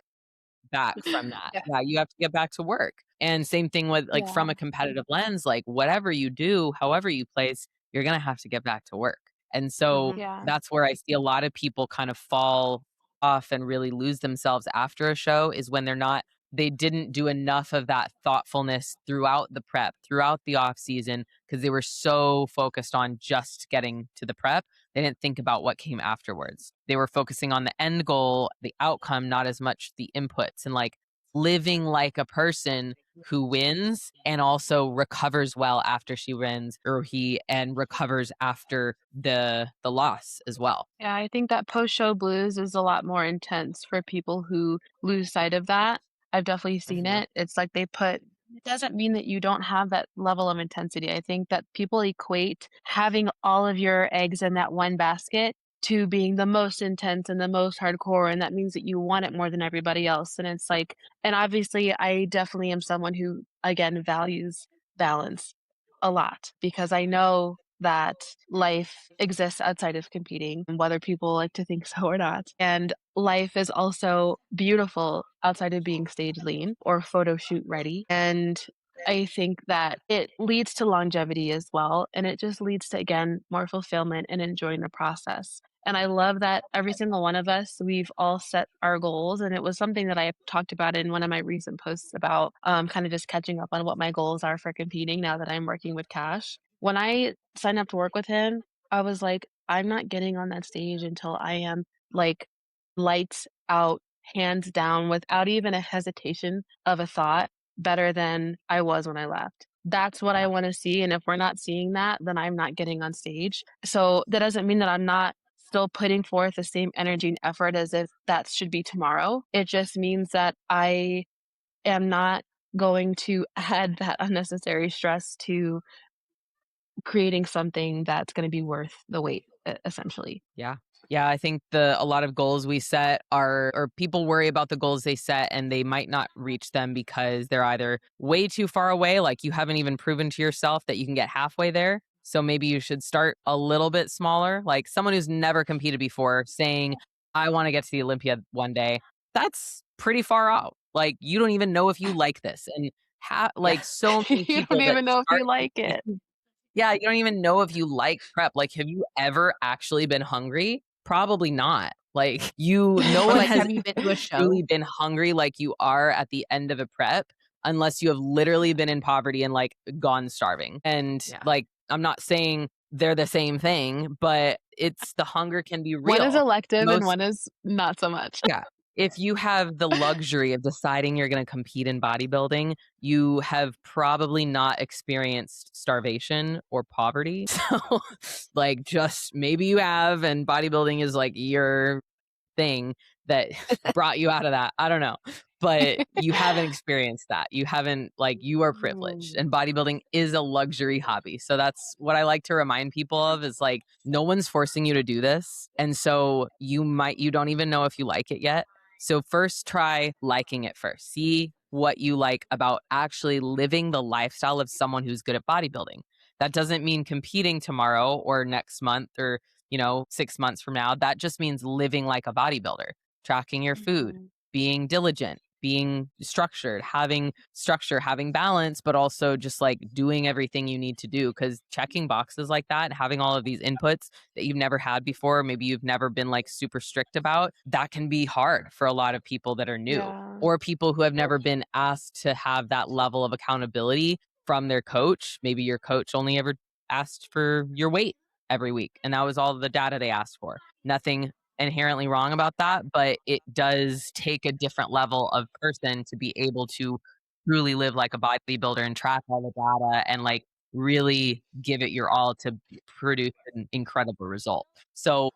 back from that. Yeah, you have to get back to work. And same thing with like from a competitive lens, like whatever you do, however you place, you're going to have to get back to work. And so that's where I see a lot of people kind of fall off and really lose themselves after a show, is when they didn't do enough of that thoughtfulness throughout the prep, throughout the off season, because they were so focused on just getting to the prep. They didn't think about what came afterwards. They were focusing on the end goal, the outcome, not as much the inputs, and like living like a person who wins and also recovers well after she wins, and recovers after the loss as well. Yeah, I think that post-show blues is a lot more intense for people who lose sight of that. I've definitely seen it. It's like it doesn't mean that you don't have that level of intensity. I think that people equate having all of your eggs in that one basket to being the most intense and the most hardcore, and that means that you want it more than everybody else. And it's like, and obviously I definitely am someone who, again, values balance a lot, because I know that life exists outside of competing, whether people like to think so or not. And life is also beautiful outside of being stage lean or photo shoot ready. And I think that it leads to longevity as well. And it just leads to, again, more fulfillment and enjoying the process. And I love that every single one of us, we've all set our goals. And it was something that I talked about in one of my recent posts about kind of just catching up on what my goals are for competing now that I'm working with Cash. When I signed up to work with him, I was like, I'm not getting on that stage until I am like lights out hands down, without even a hesitation of a thought, better than I was when I left. That's what I want to see. And if we're not seeing that, then I'm not getting on stage. So that doesn't mean that I'm not still putting forth the same energy and effort as if that should be tomorrow. It just means that I am not going to add that unnecessary stress to creating something that's going to be worth the wait, essentially. Yeah. Yeah, I think a lot of goals we set or people worry about the goals they set and they might not reach them because they're either way too far away, like you haven't even proven to yourself that you can get halfway there. So maybe you should start a little bit smaller. Like someone who's never competed before saying, I want to get to the Olympiad one day. That's pretty far out. Like you don't even know if you like this. And like so many You people don't that even know if start you like it. yeah, you don't even know if you like prep. Like, have you ever actually been hungry? Probably not. Like, no Or one like, has have you been to a show? truly been hungry like you are at the end of a prep unless you have literally been in poverty and like gone starving. And like, I'm not saying they're the same thing, but the hunger can be real. One is elective and one is not so much. Yeah. If you have the luxury of deciding you're going to compete in bodybuilding, you have probably not experienced starvation or poverty. So, like, just maybe you have, and bodybuilding is like your thing that brought you out of that. I don't know. But you haven't experienced that. You haven't, like, you are privileged, and bodybuilding is a luxury hobby. So that's what I like to remind people of is like, no one's forcing you to do this. And so you don't even know if you like it yet. So first try liking it first. See what you like about actually living the lifestyle of someone who's good at bodybuilding. That doesn't mean competing tomorrow or next month or 6 months from now. That just means living like a bodybuilder, tracking your food, being diligent, being structured, having balance, but also just like doing everything you need to do. Because checking boxes like that, having all of these inputs that you've never had before, maybe you've never been like super strict about, that can be hard for a lot of people that are new or people who have never been asked to have that level of accountability from their coach. Maybe your coach only ever asked for your weight every week, and that was all the data they asked for. Nothing inherently wrong about that, but it does take a different level of person to be able to truly live like a bodybuilder and track all the data and like really give it your all to produce an incredible result. So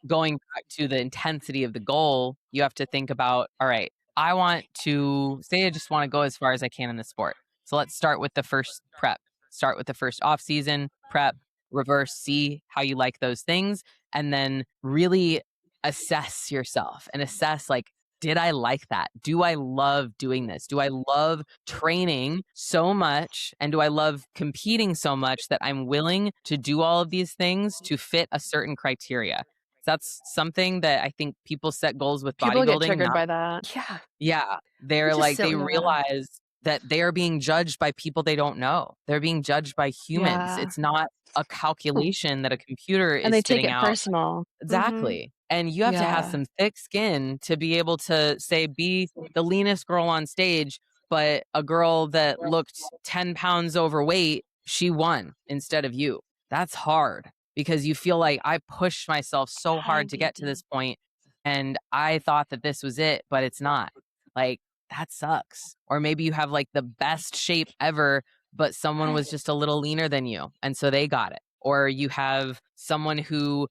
going back to the intensity of the goal, you have to think about, all right, I want to say I just want to go as far as I can in the sport. So let's start with the first prep. Start with the first off season prep, reverse, see how you like those things, and then really assess yourself and assess like, did I like that? Do I love doing this? Do I love training so much? And do I love competing so much that I'm willing to do all of these things to fit a certain criteria? That's something that I think people set goals with People bodybuilding. get triggered by that. Yeah. They're like, they realize that they are being judged by people they don't know. They're being judged by humans. It's not a calculation that a computer is And they take spitting it out. personal. Exactly. And you have to have some thick skin to be able to say, be the leanest girl on stage, but a girl that looked 10 pounds overweight, she won instead of you. That's hard because you feel like I pushed myself so hard to get to this point and I thought that this was it, but it's not. Like, that sucks. Or maybe you have like the best shape ever, but someone was just a little leaner than you and so they got it. Or you have someone who,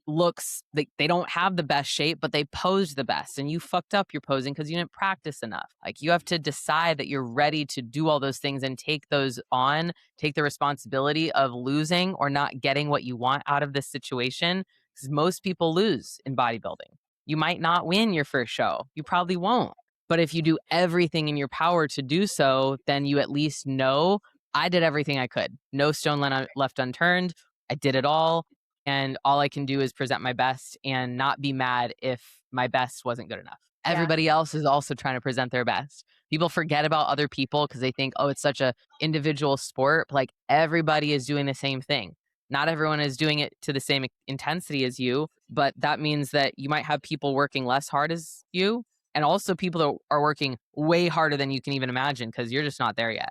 looks like they don't have the best shape, but they posed the best and you fucked up your posing because you didn't practice enough. Like, you have to decide that you're ready to do all those things and take those on, take the responsibility of losing or not getting what you want out of this situation. Because most people lose in bodybuilding. You might not win your first show. You probably won't. But if you do everything in your power to do so, then you at least know I did everything I could. No stone left unturned. I did it all. And all I can do is present my best and not be mad if my best wasn't good enough. Everybody else is also trying to present their best. People forget about other people because they think, oh, it's such a individual sport. Like, everybody is doing the same thing. Not everyone is doing it to the same intensity as you, but that means that you might have people working less hard as you, and also people that are working way harder than you can even imagine because you're just not there yet.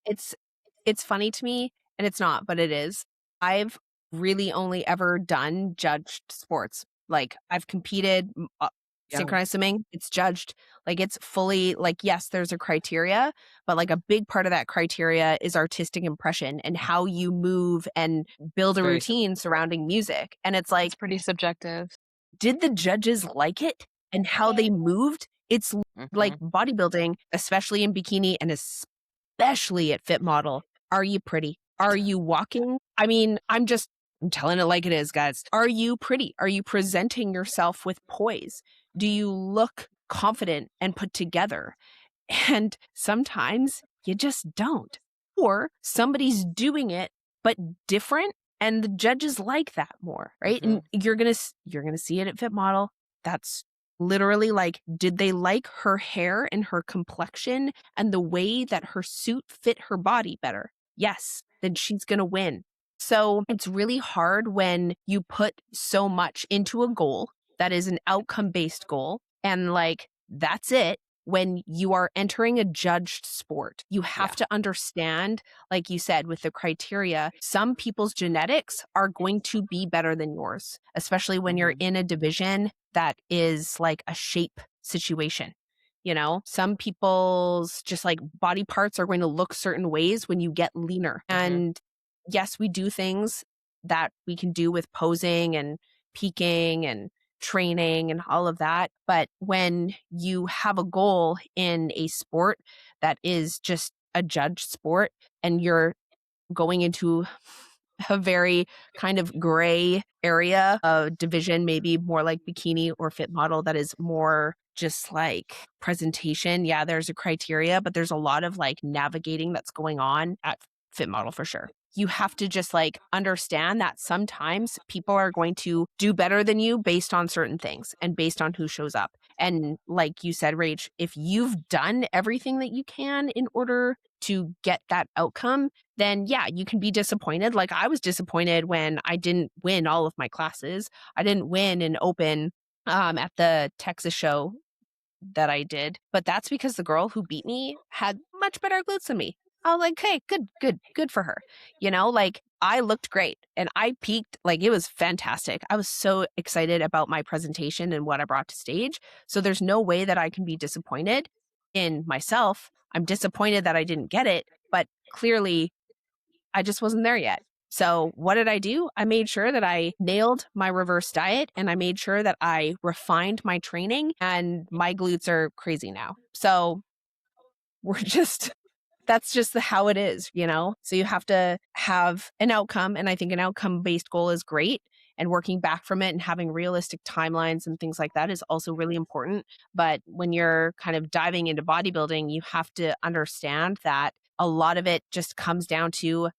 It's funny to me, and it's not, but it is. I've really only ever done judged sports. Like, I've competed Yeah. Synchronized swimming, it's judged. Like it's fully like, yes, there's a criteria, but like a big part of that criteria is artistic impression and how you move and build a Very routine surrounding music. And it's like, It's pretty subjective. did the judges like it and how they moved? It's like Mhm. bodybuilding, especially in bikini and especially at Fit Model. Are you pretty? Are you walking? I mean, I'm telling it like it is, guys. Are you pretty? Are you presenting yourself with poise? Do you look confident and put together? And sometimes you just don't. Or somebody's doing it, but different. And the judges like that more, right? And you're gonna see it at Fit Model. That's literally like, did they like her hair and her complexion and the way that her suit fit her body better? Yes, then she's gonna win. So it's really hard when you put so much into a goal that is an outcome-based goal and like that's it. When you are entering a judged sport, you have to understand, like you said, with the criteria, some people's genetics are going to be better than yours, especially when you're in a division that is like a shape situation. You know, some people's just like body parts are going to look certain ways when you get leaner. And yes, we do things that we can do with posing and peaking and training and all of that. But when you have a goal in a sport that is just a judged sport and you're going into a very kind of gray area of division, maybe more like bikini or Fit Model that is more just like presentation. Yeah, there's a criteria, but there's a lot of like navigating that's going on at Fit Model for sure. You have to just like understand that sometimes people are going to do better than you based on certain things and based on who shows up. And like you said, Rach, if you've done everything that you can in order to get that outcome, then yeah, you can be disappointed. Like I was disappointed when I didn't win all of my classes. I didn't win an open at the Texas show that I did, but that's because the girl who beat me had much better glutes than me. I was like, hey, good for her. You know, like I looked great and I peaked, like it was fantastic. I was so excited about my presentation and what I brought to stage. So there's no way that I can be disappointed in myself. I'm disappointed that I didn't get it, but clearly I just wasn't there yet. So what did I do? I made sure that I nailed my reverse diet and I made sure that I refined my training and my glutes are crazy now. So we're just, that's just how it is, you know? So you have to have an outcome. And I think an outcome based goal is great. And working back from it and having realistic timelines and things like that is also really important. But when you're kind of diving into bodybuilding, you have to understand that a lot of it just comes down to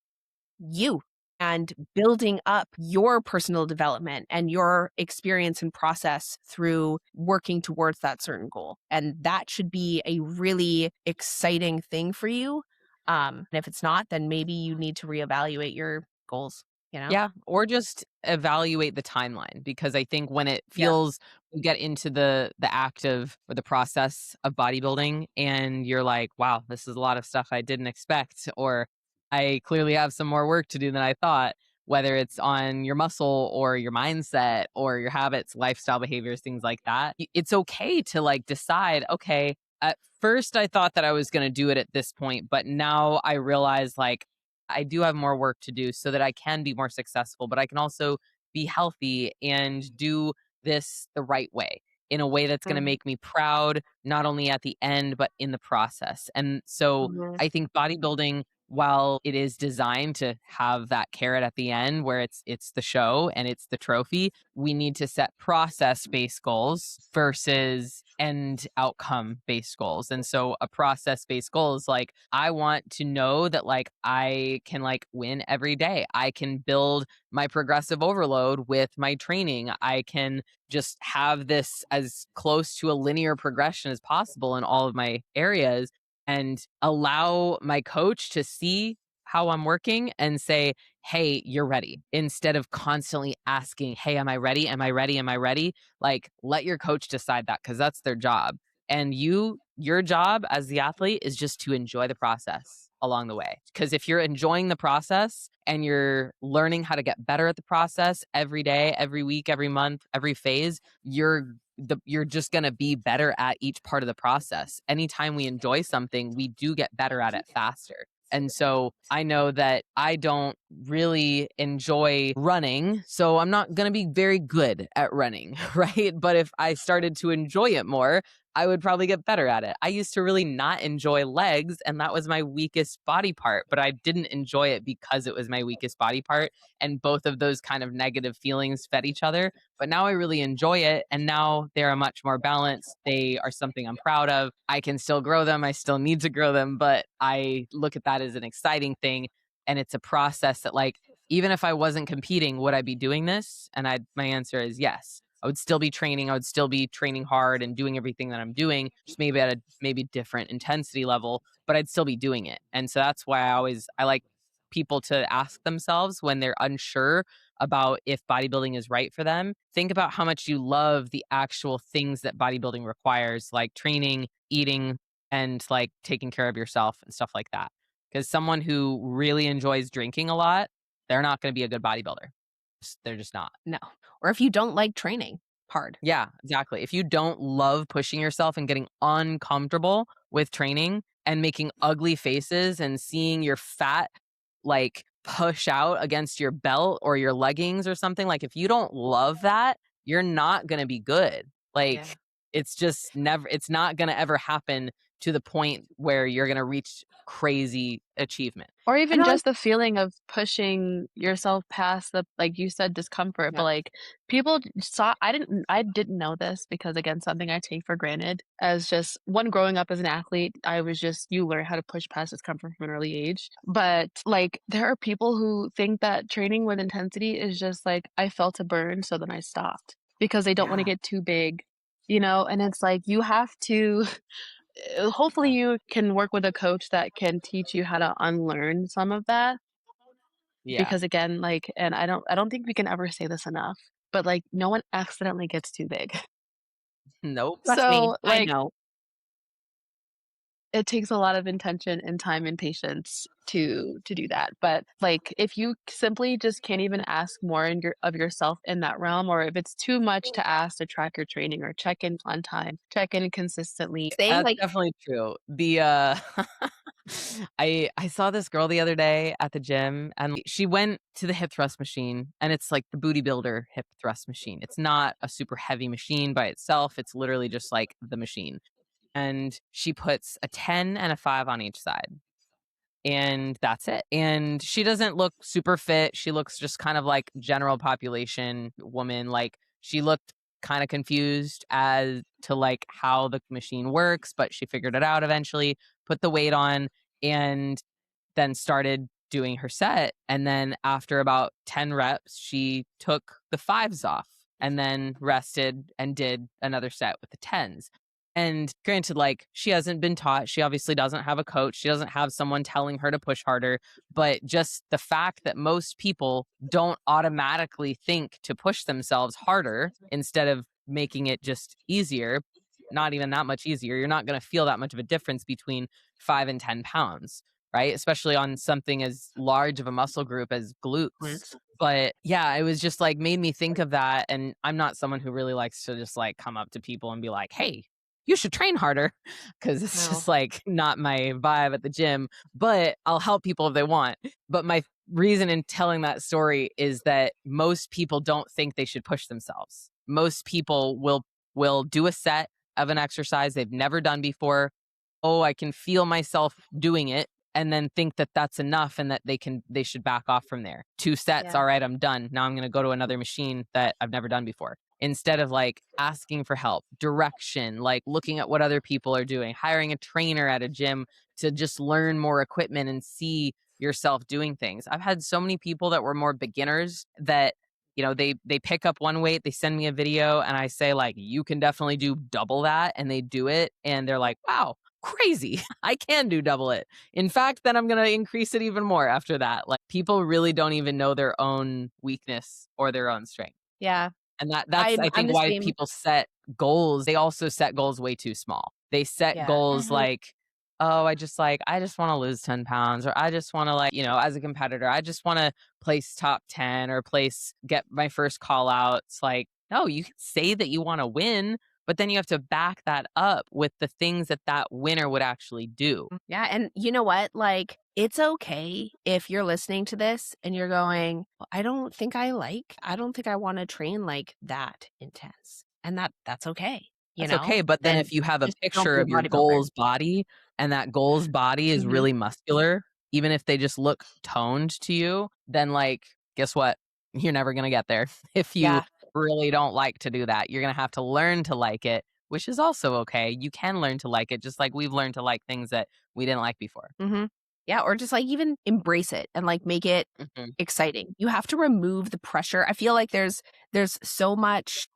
you and building up your personal development and your experience and process through working towards that certain goal. And that should be a really exciting thing for you. And if it's not, then maybe you need to reevaluate your goals, you know? Yeah, or just evaluate the timeline because I think when it feels you get into the act of or the process of bodybuilding and you're like, wow, this is a lot of stuff I didn't expect, or I clearly have some more work to do than I thought, whether it's on your muscle or your mindset or your habits, lifestyle behaviors, things like that. It's okay to like decide, okay, at first I thought that I was going to do it at this point, but now I realize like I do have more work to do so that I can be more successful, but I can also be healthy and do this the right way in a way that's going to make me proud, not only at the end, but in the process. And so I think bodybuilding, while it is designed to have that carrot at the end where it's the show and it's the trophy, we need to set process-based goals versus end outcome based goals. And so a process based goal is like, I want to know that like I can like win every day. I can build my progressive overload with my training. I can just have this as close to a linear progression as possible in all of my areas and allow my coach to see how I'm working and say, hey, you're ready. Instead of constantly asking, hey, am I ready? Am I ready? Am I ready? Like, let your coach decide that because that's their job. And your job as the athlete is just to enjoy the process along the way. Because if you're enjoying the process and you're learning how to get better at the process every day, every week, every month, every phase, you're you're just going to be better at each part of the process. Anytime we enjoy something, we do get better at it faster. And so I know that I don't really enjoy running, so I'm not going to be very good at running, right? But if I started to enjoy it more, I would probably get better at it. I used to really not enjoy legs, and that was my weakest body part, but I didn't enjoy it because it was my weakest body part. And both of those kind of negative feelings fed each other. But now I really enjoy it. And now they're much more balanced. They are something I'm proud of. I can still grow them. I still need to grow them, but I look at that as an exciting thing. And it's a process that, like, even if I wasn't competing, would I be doing this? And my answer is yes. I would still be training. I would still be training hard and doing everything that I'm doing, just maybe at a maybe different intensity level, but I'd still be doing it. And so that's why I like people to ask themselves when they're unsure about if bodybuilding is right for them. Think about how much you love the actual things that bodybuilding requires, like training, eating, and like taking care of yourself and stuff like that. Because someone who really enjoys drinking a lot, they're not going to be a good bodybuilder. They're just not. No. Or if you don't like training hard. Yeah, exactly. If you don't love pushing yourself and getting uncomfortable with training and making ugly faces and seeing your fat like push out against your belt or your leggings or something, like if you don't love that, you're not going to be good. Like it's just it's not going to ever happen to the point where you're going to reach crazy achievement. Or even just the feeling of pushing yourself past the, like you said, discomfort. But like people saw, I didn't know this because, again, something I take for granted as just one growing up as an athlete. I was just, you learn how to push past discomfort from an early age. But like there are people who think that training with intensity is just like, I felt a burn, so then I stopped because they don't want to get too big, you know? And it's like, you have to, hopefully you can work with a coach that can teach you how to unlearn some of that. Because again, like, and I don't think we can ever say this enough, but like no one accidentally gets too big. Nope. Trust me, So I like know. it takes a lot of intention and time and patience to do that. But like if you simply just can't even ask more of yourself in that realm, or if it's too much to ask to track your training or check in on time, check in consistently. That's definitely true. The I saw this girl the other day at the gym, and she went to the hip thrust machine, and it's like the booty builder hip thrust machine. It's not a super heavy machine by itself. It's literally just like the machine. And she puts a 10 and a 5 on each side. And that's it. And she doesn't look super fit. She looks just kind of like general population woman. Like she looked kind of confused as to like how the machine works, but she figured it out eventually, put the weight on, and then started doing her set. And then after about 10 reps, she took the 5s off and then rested and did another set with the 10s. And granted, like she hasn't been taught, she obviously doesn't have a coach, she doesn't have someone telling her to push harder, but just the fact that most people don't automatically think to push themselves harder instead of making it just easier, not even that much easier, you're not going to feel that much of a difference between 5 and 10 pounds, right? Especially on something as large of a muscle group as glutes. But yeah, it was just like made me think of that. And I'm not someone who really likes to just like come up to people and be like, hey, you should train harder, because it's just like not my vibe at the gym, but I'll help people if they want. But my reason in telling that story is that most people don't think they should push themselves. Most people will do a set of an exercise they've never done before. Oh, I can feel myself doing it, and then think that that's enough and that they should back off from there. 2 sets, all right, I'm done. Now I'm going to go to another machine that I've never done before. Instead of like asking for help, direction, like looking at what other people are doing, hiring a trainer at a gym to just learn more equipment and see yourself doing things. I've had so many people that were more beginners that, you know, they pick up one weight, they send me a video and I say like, you can definitely do double that. And they do it and they're like, wow, crazy. I can do double it. In fact, then I'm going to increase it even more after that. Like people really don't even know their own weakness or their own strength. Yeah. And that's I think why people set goals. They also set goals way too small. They set goals like, oh, I just want to lose 10 pounds, or I just want to, like, you know, as a competitor, I just want to place top 10 or get my first call out. It's like, no, you can say that you want to win, but then you have to back that up with the things that that winner would actually do. Yeah. And you know what? Like, it's okay if you're listening to this and you're going, "Well, I don't think I want to train like that intense." And that's okay. That's okay. But then Then if you have a just don't picture be a of your bodybuilder. goals body and that goals body is Mhm. really muscular, even if they just look toned to you, then like, guess what? You're never going to get there if you Yeah. really don't like to do that. You're going to have to learn to like it, which is also okay. You can learn to like it, just like we've learned to like things that we didn't like before. Mm-hmm. Yeah. Or just like even embrace it and like make it Mhm. exciting. You have to remove the pressure. I feel like there's so much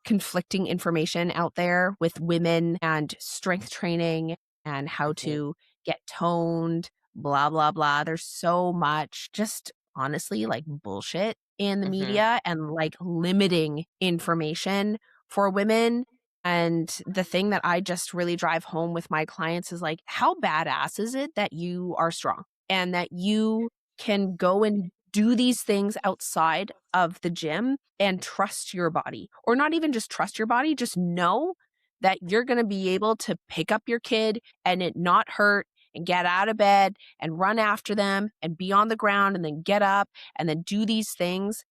conflicting information out there with women and strength training and how Mhm. to get toned, blah blah blah. There's so much just honestly like bullshit in the Mhm. media and like limiting information for women. And the thing that I just really drive home with my clients is like, how badass is it that you are strong and that you can go and do these things outside of the gym and trust your body, or not even just trust your body, just know that you're going to be able to pick up your kid and it not hurt and get out of bed and run after them and be on the ground and then get up and then do these things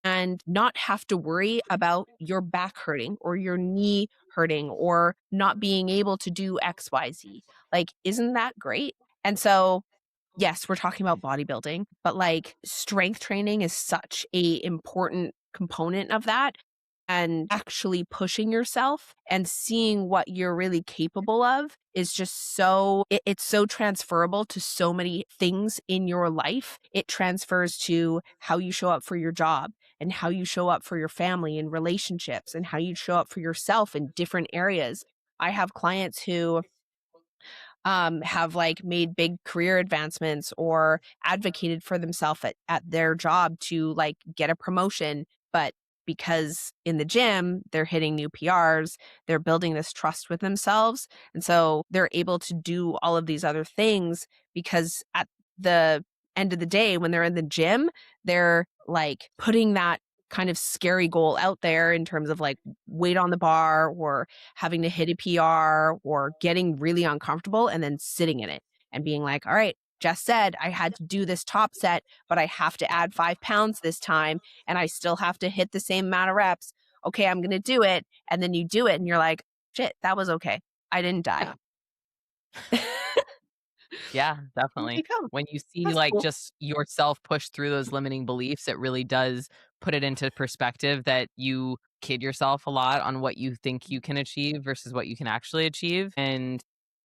and not have to worry about your back hurting or your knee hurting or not being able to do XYZ. Like, isn't that great? And so yes, we're talking about bodybuilding, but like strength training is such a important component of that. And actually pushing yourself and seeing what you're really capable of is just it's so transferable to so many things in your life. It transfers to how you show up for your job and how you show up for your family and relationships and how you show up for yourself in different areas. I have clients who have like made big career advancements or advocated for themselves at their job to like get a promotion. But because in the gym, they're hitting new PRs, they're building this trust with themselves. And so they're able to do all of these other things because at the end of the day, when they're in the gym, they're like putting that kind of scary goal out there in terms of like weight on the bar or having to hit a PR or getting really uncomfortable and then sitting in it and being like, all right, Jess said I had to do this top set, but I have to add 5 pounds this time and I still have to hit the same amount of reps. Okay, I'm going to do it. And then you do it and you're like, shit, that was okay. I didn't die. Yeah, There definitely. you go. When you see That's like cool. just yourself push through those limiting beliefs, it really does put it into perspective that you kid yourself a lot on what you think you can achieve versus what you can actually achieve. And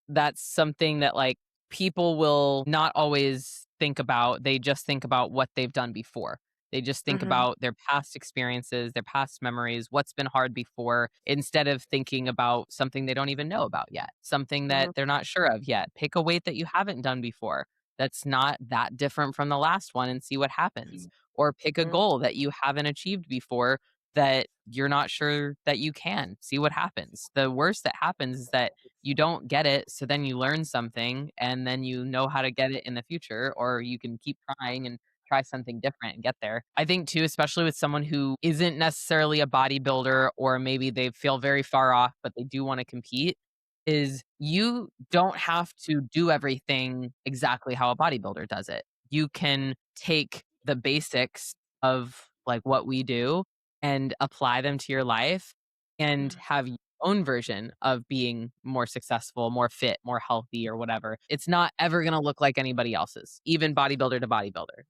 that's something that like people will not always think about. They just think about what they've done before. They just think Mhm. about their past experiences, their past memories, what's been hard before, instead of thinking about something they don't even know about yet, something that Mhm. they're not sure of yet. Pick a weight that you haven't done before that's not that different from the last one and see what happens. Or pick a Mhm. goal that you haven't achieved before that you're not sure that you can. See what happens. The worst that happens is that you don't get it, so then you learn something and then you know how to get it in the future, or you can keep trying and try something different and get there. I think too, especially with someone who isn't necessarily a bodybuilder or maybe they feel very far off, but they do want to compete, is you don't have to do everything exactly how a bodybuilder does it. You can take the basics of like what we do and apply them to your life and have your own version of being more successful, more fit, more healthy, or whatever. It's not ever going to look like anybody else's, even bodybuilder to bodybuilder,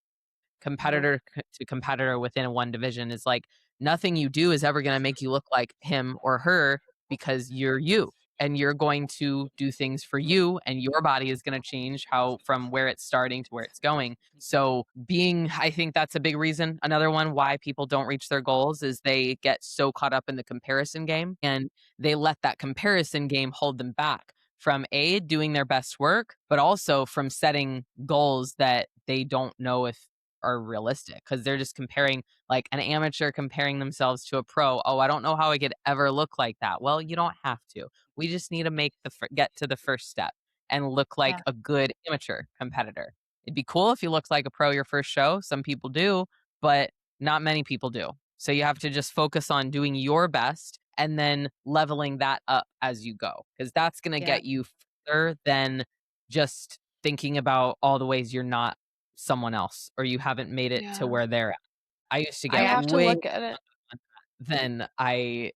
Mhm. to competitor within one division. Is like nothing you do is ever going to make you look like him or her, because you're you and you're going to do things for you, and your body is going to change how from where it's starting to where it's going. So being, I think that's a big reason, another one why people don't reach their goals, is they get so caught up in the comparison game and they let that comparison game hold them back from a doing their best work, but also from setting goals that they don't know if are realistic, because they're just comparing, like an amateur comparing themselves to a pro. Oh, I don't know how I could ever look like that. Well, you don't have to. We just need to get to the first step and look like Yeah. a good amateur competitor. It'd be cool if you looked like a pro your first show. Some people do, but not many people do. So you have to just focus on doing your best and then leveling that up as you go, because that's going to Yeah. get you further than just thinking about all the ways you're not someone else or you haven't made it to Yeah. where they're at. I used to I get have to way look at it. than I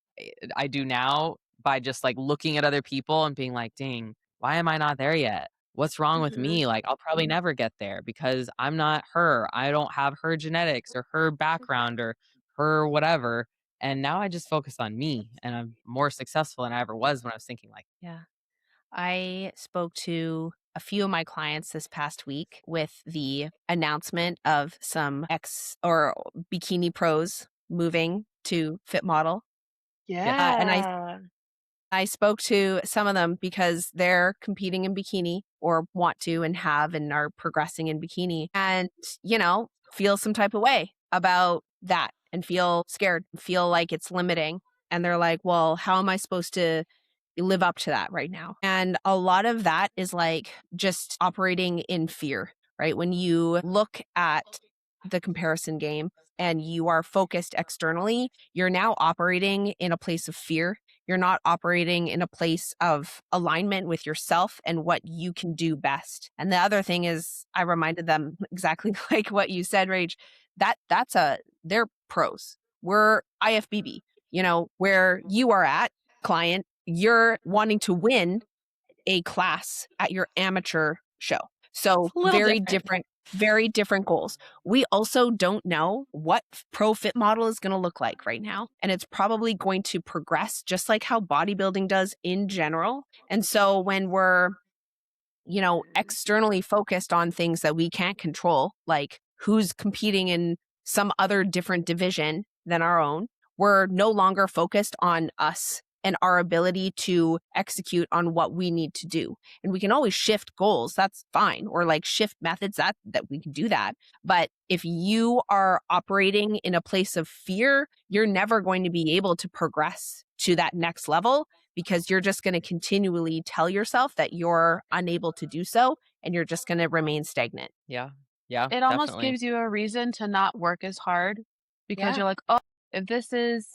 do now by just like looking at other people and being like, dang, why am I not there yet? What's wrong with Mhm. me? Like, I'll probably never get there because I'm not her. I don't have her genetics or her background or her whatever. And now I just focus on me and I'm more successful than I ever was when I was thinking like, Yeah. I spoke to a few of my clients this past week with the announcement of some bikini pros moving to Fit Model. yes, And Yeah. I spoke to some of them because they're competing in bikini or want to and have and are progressing in bikini and, feel some type of way about that and feel scared, feel like it's limiting. And they're like, well, how am I supposed to live up to that right now? And a lot of that is like just operating in fear, right? When you look at the comparison game and you are focused externally, you're now operating in a place of fear. You're not operating in a place of alignment with yourself and what you can do best. And the other thing is I reminded them exactly like what you said, Rach, they're pros. We're IFBB, where you are at, client, you're wanting to win a class at your amateur show. So It's a little very different goals. We also don't know what pro fit model is going to look like right now. And it's probably going to progress just like how bodybuilding does in general. And so when we're, externally focused on things that we can't control, like who's competing in some other different division than our own, we're no longer focused on us and our ability to execute on what we need to do. And we can always shift goals, that's fine, or like shift methods that we can do that. But if you are operating in a place of fear, you're never going to be able to progress to that next level because you're just going to continually tell yourself that you're unable to do so and you're just going to remain stagnant. yeah, It almost definitely. gives you a reason to not work as hard because Yeah. you're like, oh, if this is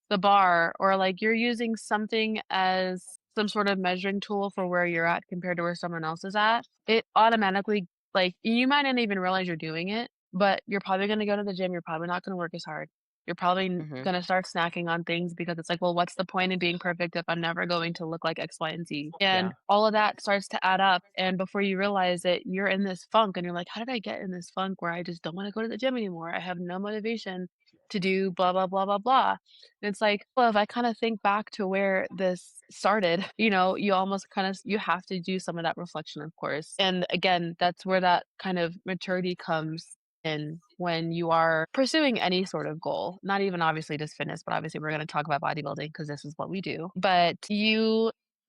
the bar, or like you're using something as some sort of measuring tool for where you're at compared to where someone else is at, it automatically, like, you might not even realize you're doing it, but you're probably going to go to the gym. You're probably not going to work as hard. You're probably Hmm. going to start snacking on things because it's like, well, what's the point in being perfect if I'm never going to look like X, Y, and Z? And Yeah. all of that starts to add up. And before you realize it, you're in this funk and you're like, how did I get in this funk where I just don't want to go to the gym anymore? I have no motivation to do blah, blah, blah, blah, blah. And it's like, well, if I kind of think back to where this started, you almost kind of, you have to do some of that reflection, of course. And again, that's where that kind of maturity comes in when you are pursuing any sort of goal, not even obviously just fitness, but obviously we're going to talk about bodybuilding because this is what we do. But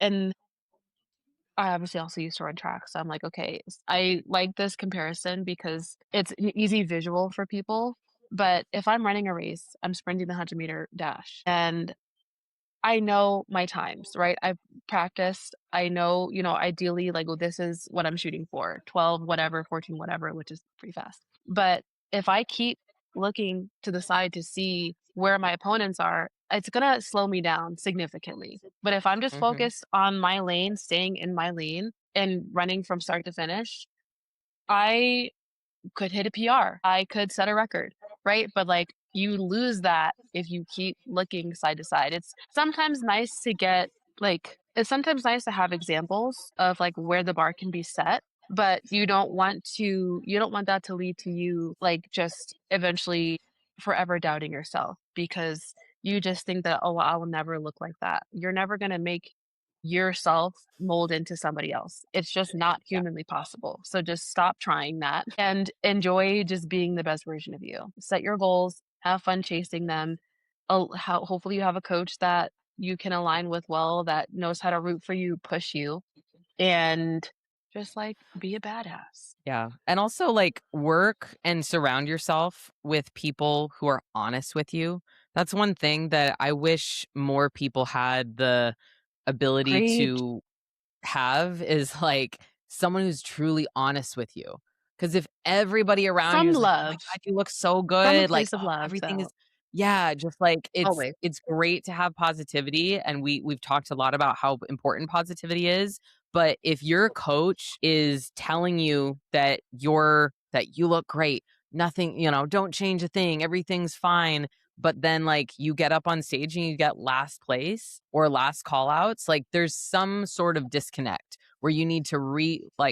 and I obviously also used to run track. So I'm like, okay, I like this comparison because it's an easy visual for people. But if I'm running a race, I'm sprinting the 100-meter dash and I know my times, right? I've practiced. I know, ideally, like, well, this is what I'm shooting for 12, whatever, 14, whatever, which is pretty fast. But if I keep looking to the side to see where my opponents are, it's going to slow me down significantly. But if I'm just Hmm. focused on my lane, staying in my lane and running from start to finish, I could hit a PR. I could set a record, right? But like you lose that if you keep looking side to side. It's sometimes nice to have examples of like where the bar can be set, but you don't want that to lead to you like just eventually forever doubting yourself because you just think that, oh, I'll never look like that. You're never going to make yourself mold into somebody else. It's just not Yeah. humanly possible. So just stop trying that and enjoy just being the best version of you. Set your goals, have fun chasing them. Hopefully you have a coach that you can align with well, that knows how to root for you, push you, and just like be a badass. Yeah. And also like work and surround yourself with people who are honest with you. That's one thing that I wish more people had the ability Great. to have is like someone who's truly honest with you. Because if everybody around you From is like, oh my love, God, you look so from a good, like, place of oh, love, everything is, though. Yeah, just like Always. it's great to have positivity, and we've talked a lot about how important positivity is, but if your coach is telling you that you look great, nothing, don't change a thing, everything's fine, but then like you get up on stage and you get last place or last call outs, like there's some sort of disconnect where you need to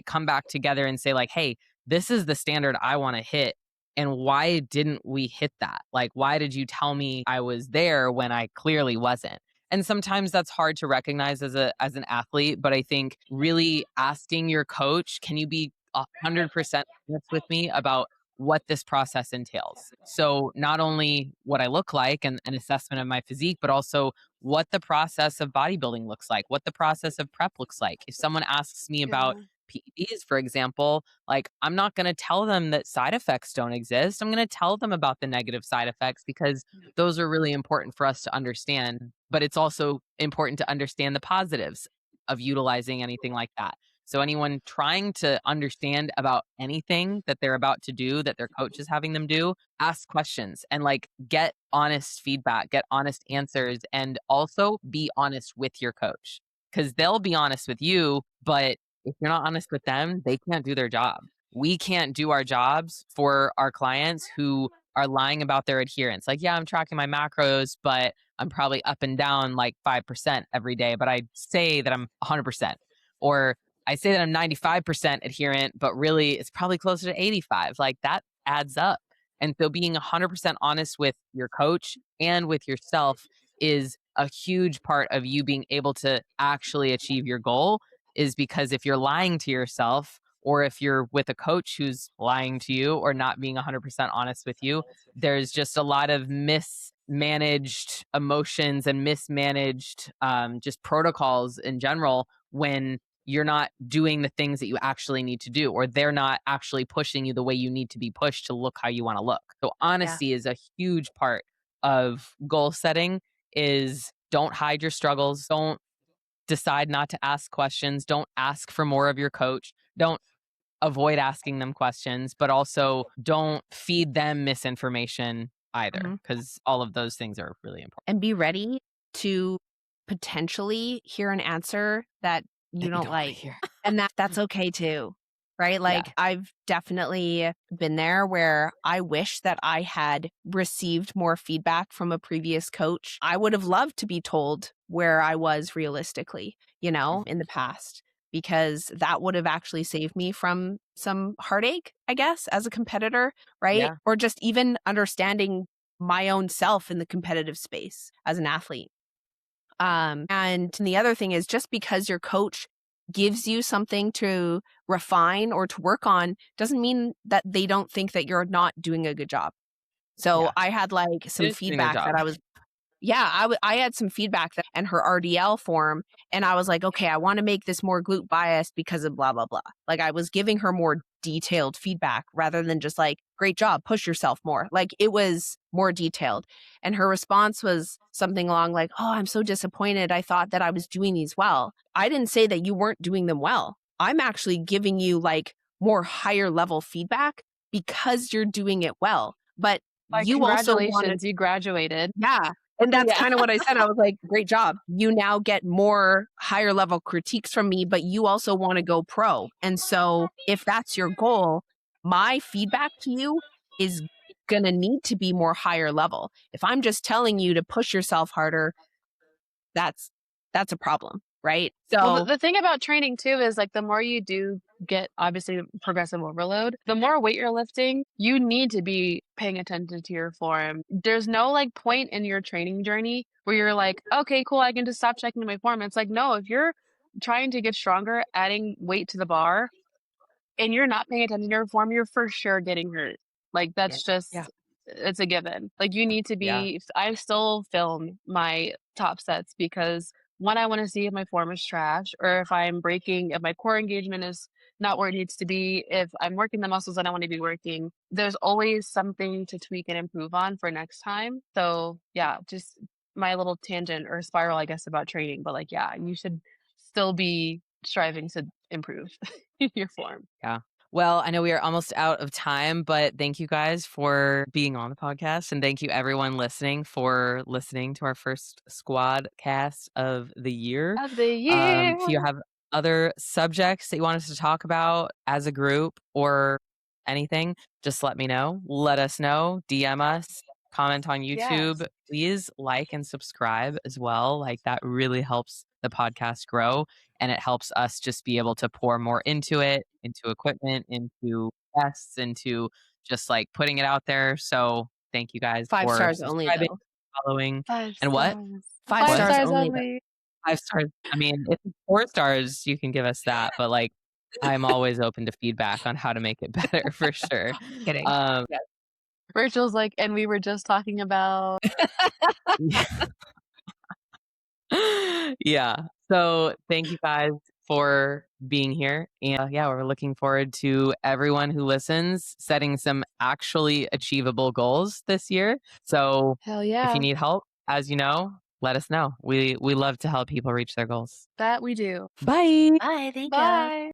come back together and say like, "Hey, this is the standard I want to hit, and why didn't we hit that? Like, why did you tell me I was there when I clearly wasn't?" And sometimes that's hard to recognize as an athlete, but I think really asking your coach, can you be 100% honest with me about what this process entails? So not only what I look like and an assessment of my physique, but also what the process of bodybuilding looks like, what the process of prep looks like. If someone asks me about Yeah. PEDs, for example, like I'm not going to tell them that side effects don't exist. I'm going to tell them about the negative side effects because those are really important for us to understand. But it's also important to understand the positives of utilizing anything like that. So, anyone trying to understand about anything that they're about to do, that their coach is having them do, ask questions and like get honest feedback, get honest answers, and also be honest with your coach because they'll be honest with you. But if you're not honest with them, they can't do their job. We can't do our jobs for our clients who are lying about their adherence. Like, yeah, I'm tracking my macros, but I'm probably up and down like 5% every day, but I say that I'm 100%. Or I say that I'm 95% adherent, but really it's probably closer to 85. Like that adds up. And so being 100% honest with your coach and with yourself is a huge part of you being able to actually achieve your goal, is because if you're lying to yourself, or if you're with a coach who's lying to you or not being 100% honest with you, there's just a lot of mismanaged emotions and mismanaged just protocols in general when you're not doing the things that you actually need to do, or they're not actually pushing you the way you need to be pushed to look how you want to look. So honesty is a huge part of goal setting. Is don't hide your struggles, don't decide not to ask questions, don't ask for more of your coach, don't avoid asking them questions, but also don't feed them misinformation either, Mhm. because all of those things are really important. And be ready to potentially hear an answer that you That you don't don't want to like. hear. And that's okay too. Right? Yeah. Like I've definitely been there where I wish that I had received more feedback from a previous coach. I would have loved to be told where I was realistically, in the past, because that would have actually saved me from some heartache, I guess, as a competitor, right? Yeah. Or just even understanding my own self in the competitive space as an athlete. And the other thing is, just because your coach gives you something to refine or to work on doesn't mean that they don't think that you're not doing a good job. So Yeah. I had like some They're just doing their feedback that job. I was yeah, I had some feedback that and her RDL form, and I was like, okay, I want to make this more glute biased because of blah blah blah. Like I was giving her more detailed feedback rather than just like, great job, push yourself more. Like it was more detailed. And her response was something along like, "Oh, I'm so disappointed. I thought that I was doing these well." I didn't say that you weren't doing them well. I'm actually giving you like more higher level feedback because you're doing it well. But Like, you also wanted congratulations, you graduated. yeah. And that's Yeah. kind of what I said. I was like, great job. You now get more higher level critiques from me, but you also want to go pro. And so if that's your goal, my feedback to you is going to need to be more higher level. If I'm just telling you to push yourself harder, that's a problem, right? Well, So the thing about training too is like the more you do get obviously progressive overload, the more weight you're lifting, you need to be paying attention to your form. There's no like point in your training journey where you're like, okay, cool, I can just stop checking my form. It's like, no, if you're trying to get stronger, adding weight to the bar, and you're not paying attention to your form, you're for sure getting hurt. Like that's Yeah. just it's a given. Like you need to Yeah. be I still film my top sets because one, I want to see if my form is trash or if I'm breaking, if my core engagement is not where it needs to be, if I'm working the muscles that I want to be working. There's always something to tweak and improve on for next time. So yeah, just my little tangent or spiral, I guess, about training. But like, yeah, you should still be striving to improve your form. Yeah. Well, I know we are almost out of time, but thank you guys for being on the podcast. And thank you, everyone listening, for listening to our first squad cast of the year. Of the year. If you have other subjects that you want us to talk about as a group or anything, just let me know. Let us know. DM us. Comment on YouTube. Yes. Please like and subscribe as well. Like that really helps the podcast grow, and it helps us just be able to pour more into it, into equipment, into guests, into just like putting it out there. So thank you guys 5 for stars only, subscribing, though. following, 5 and what? stars. 5 What? stars stars only, though. only. 5 stars. I mean, if it's 4 stars, you can give us that, but like I'm always open to feedback on how to make it better for sure. Kidding. Yes. Rachel's like, and we were just talking about. Yeah. So thank you guys for being here. And yeah, we're looking forward to everyone who listens setting some actually achievable goals this year. So Hell if yeah. you need help, as you know, let us know. We love to help people reach their goals. That we do. Bye. Bye. Thank you. Bye.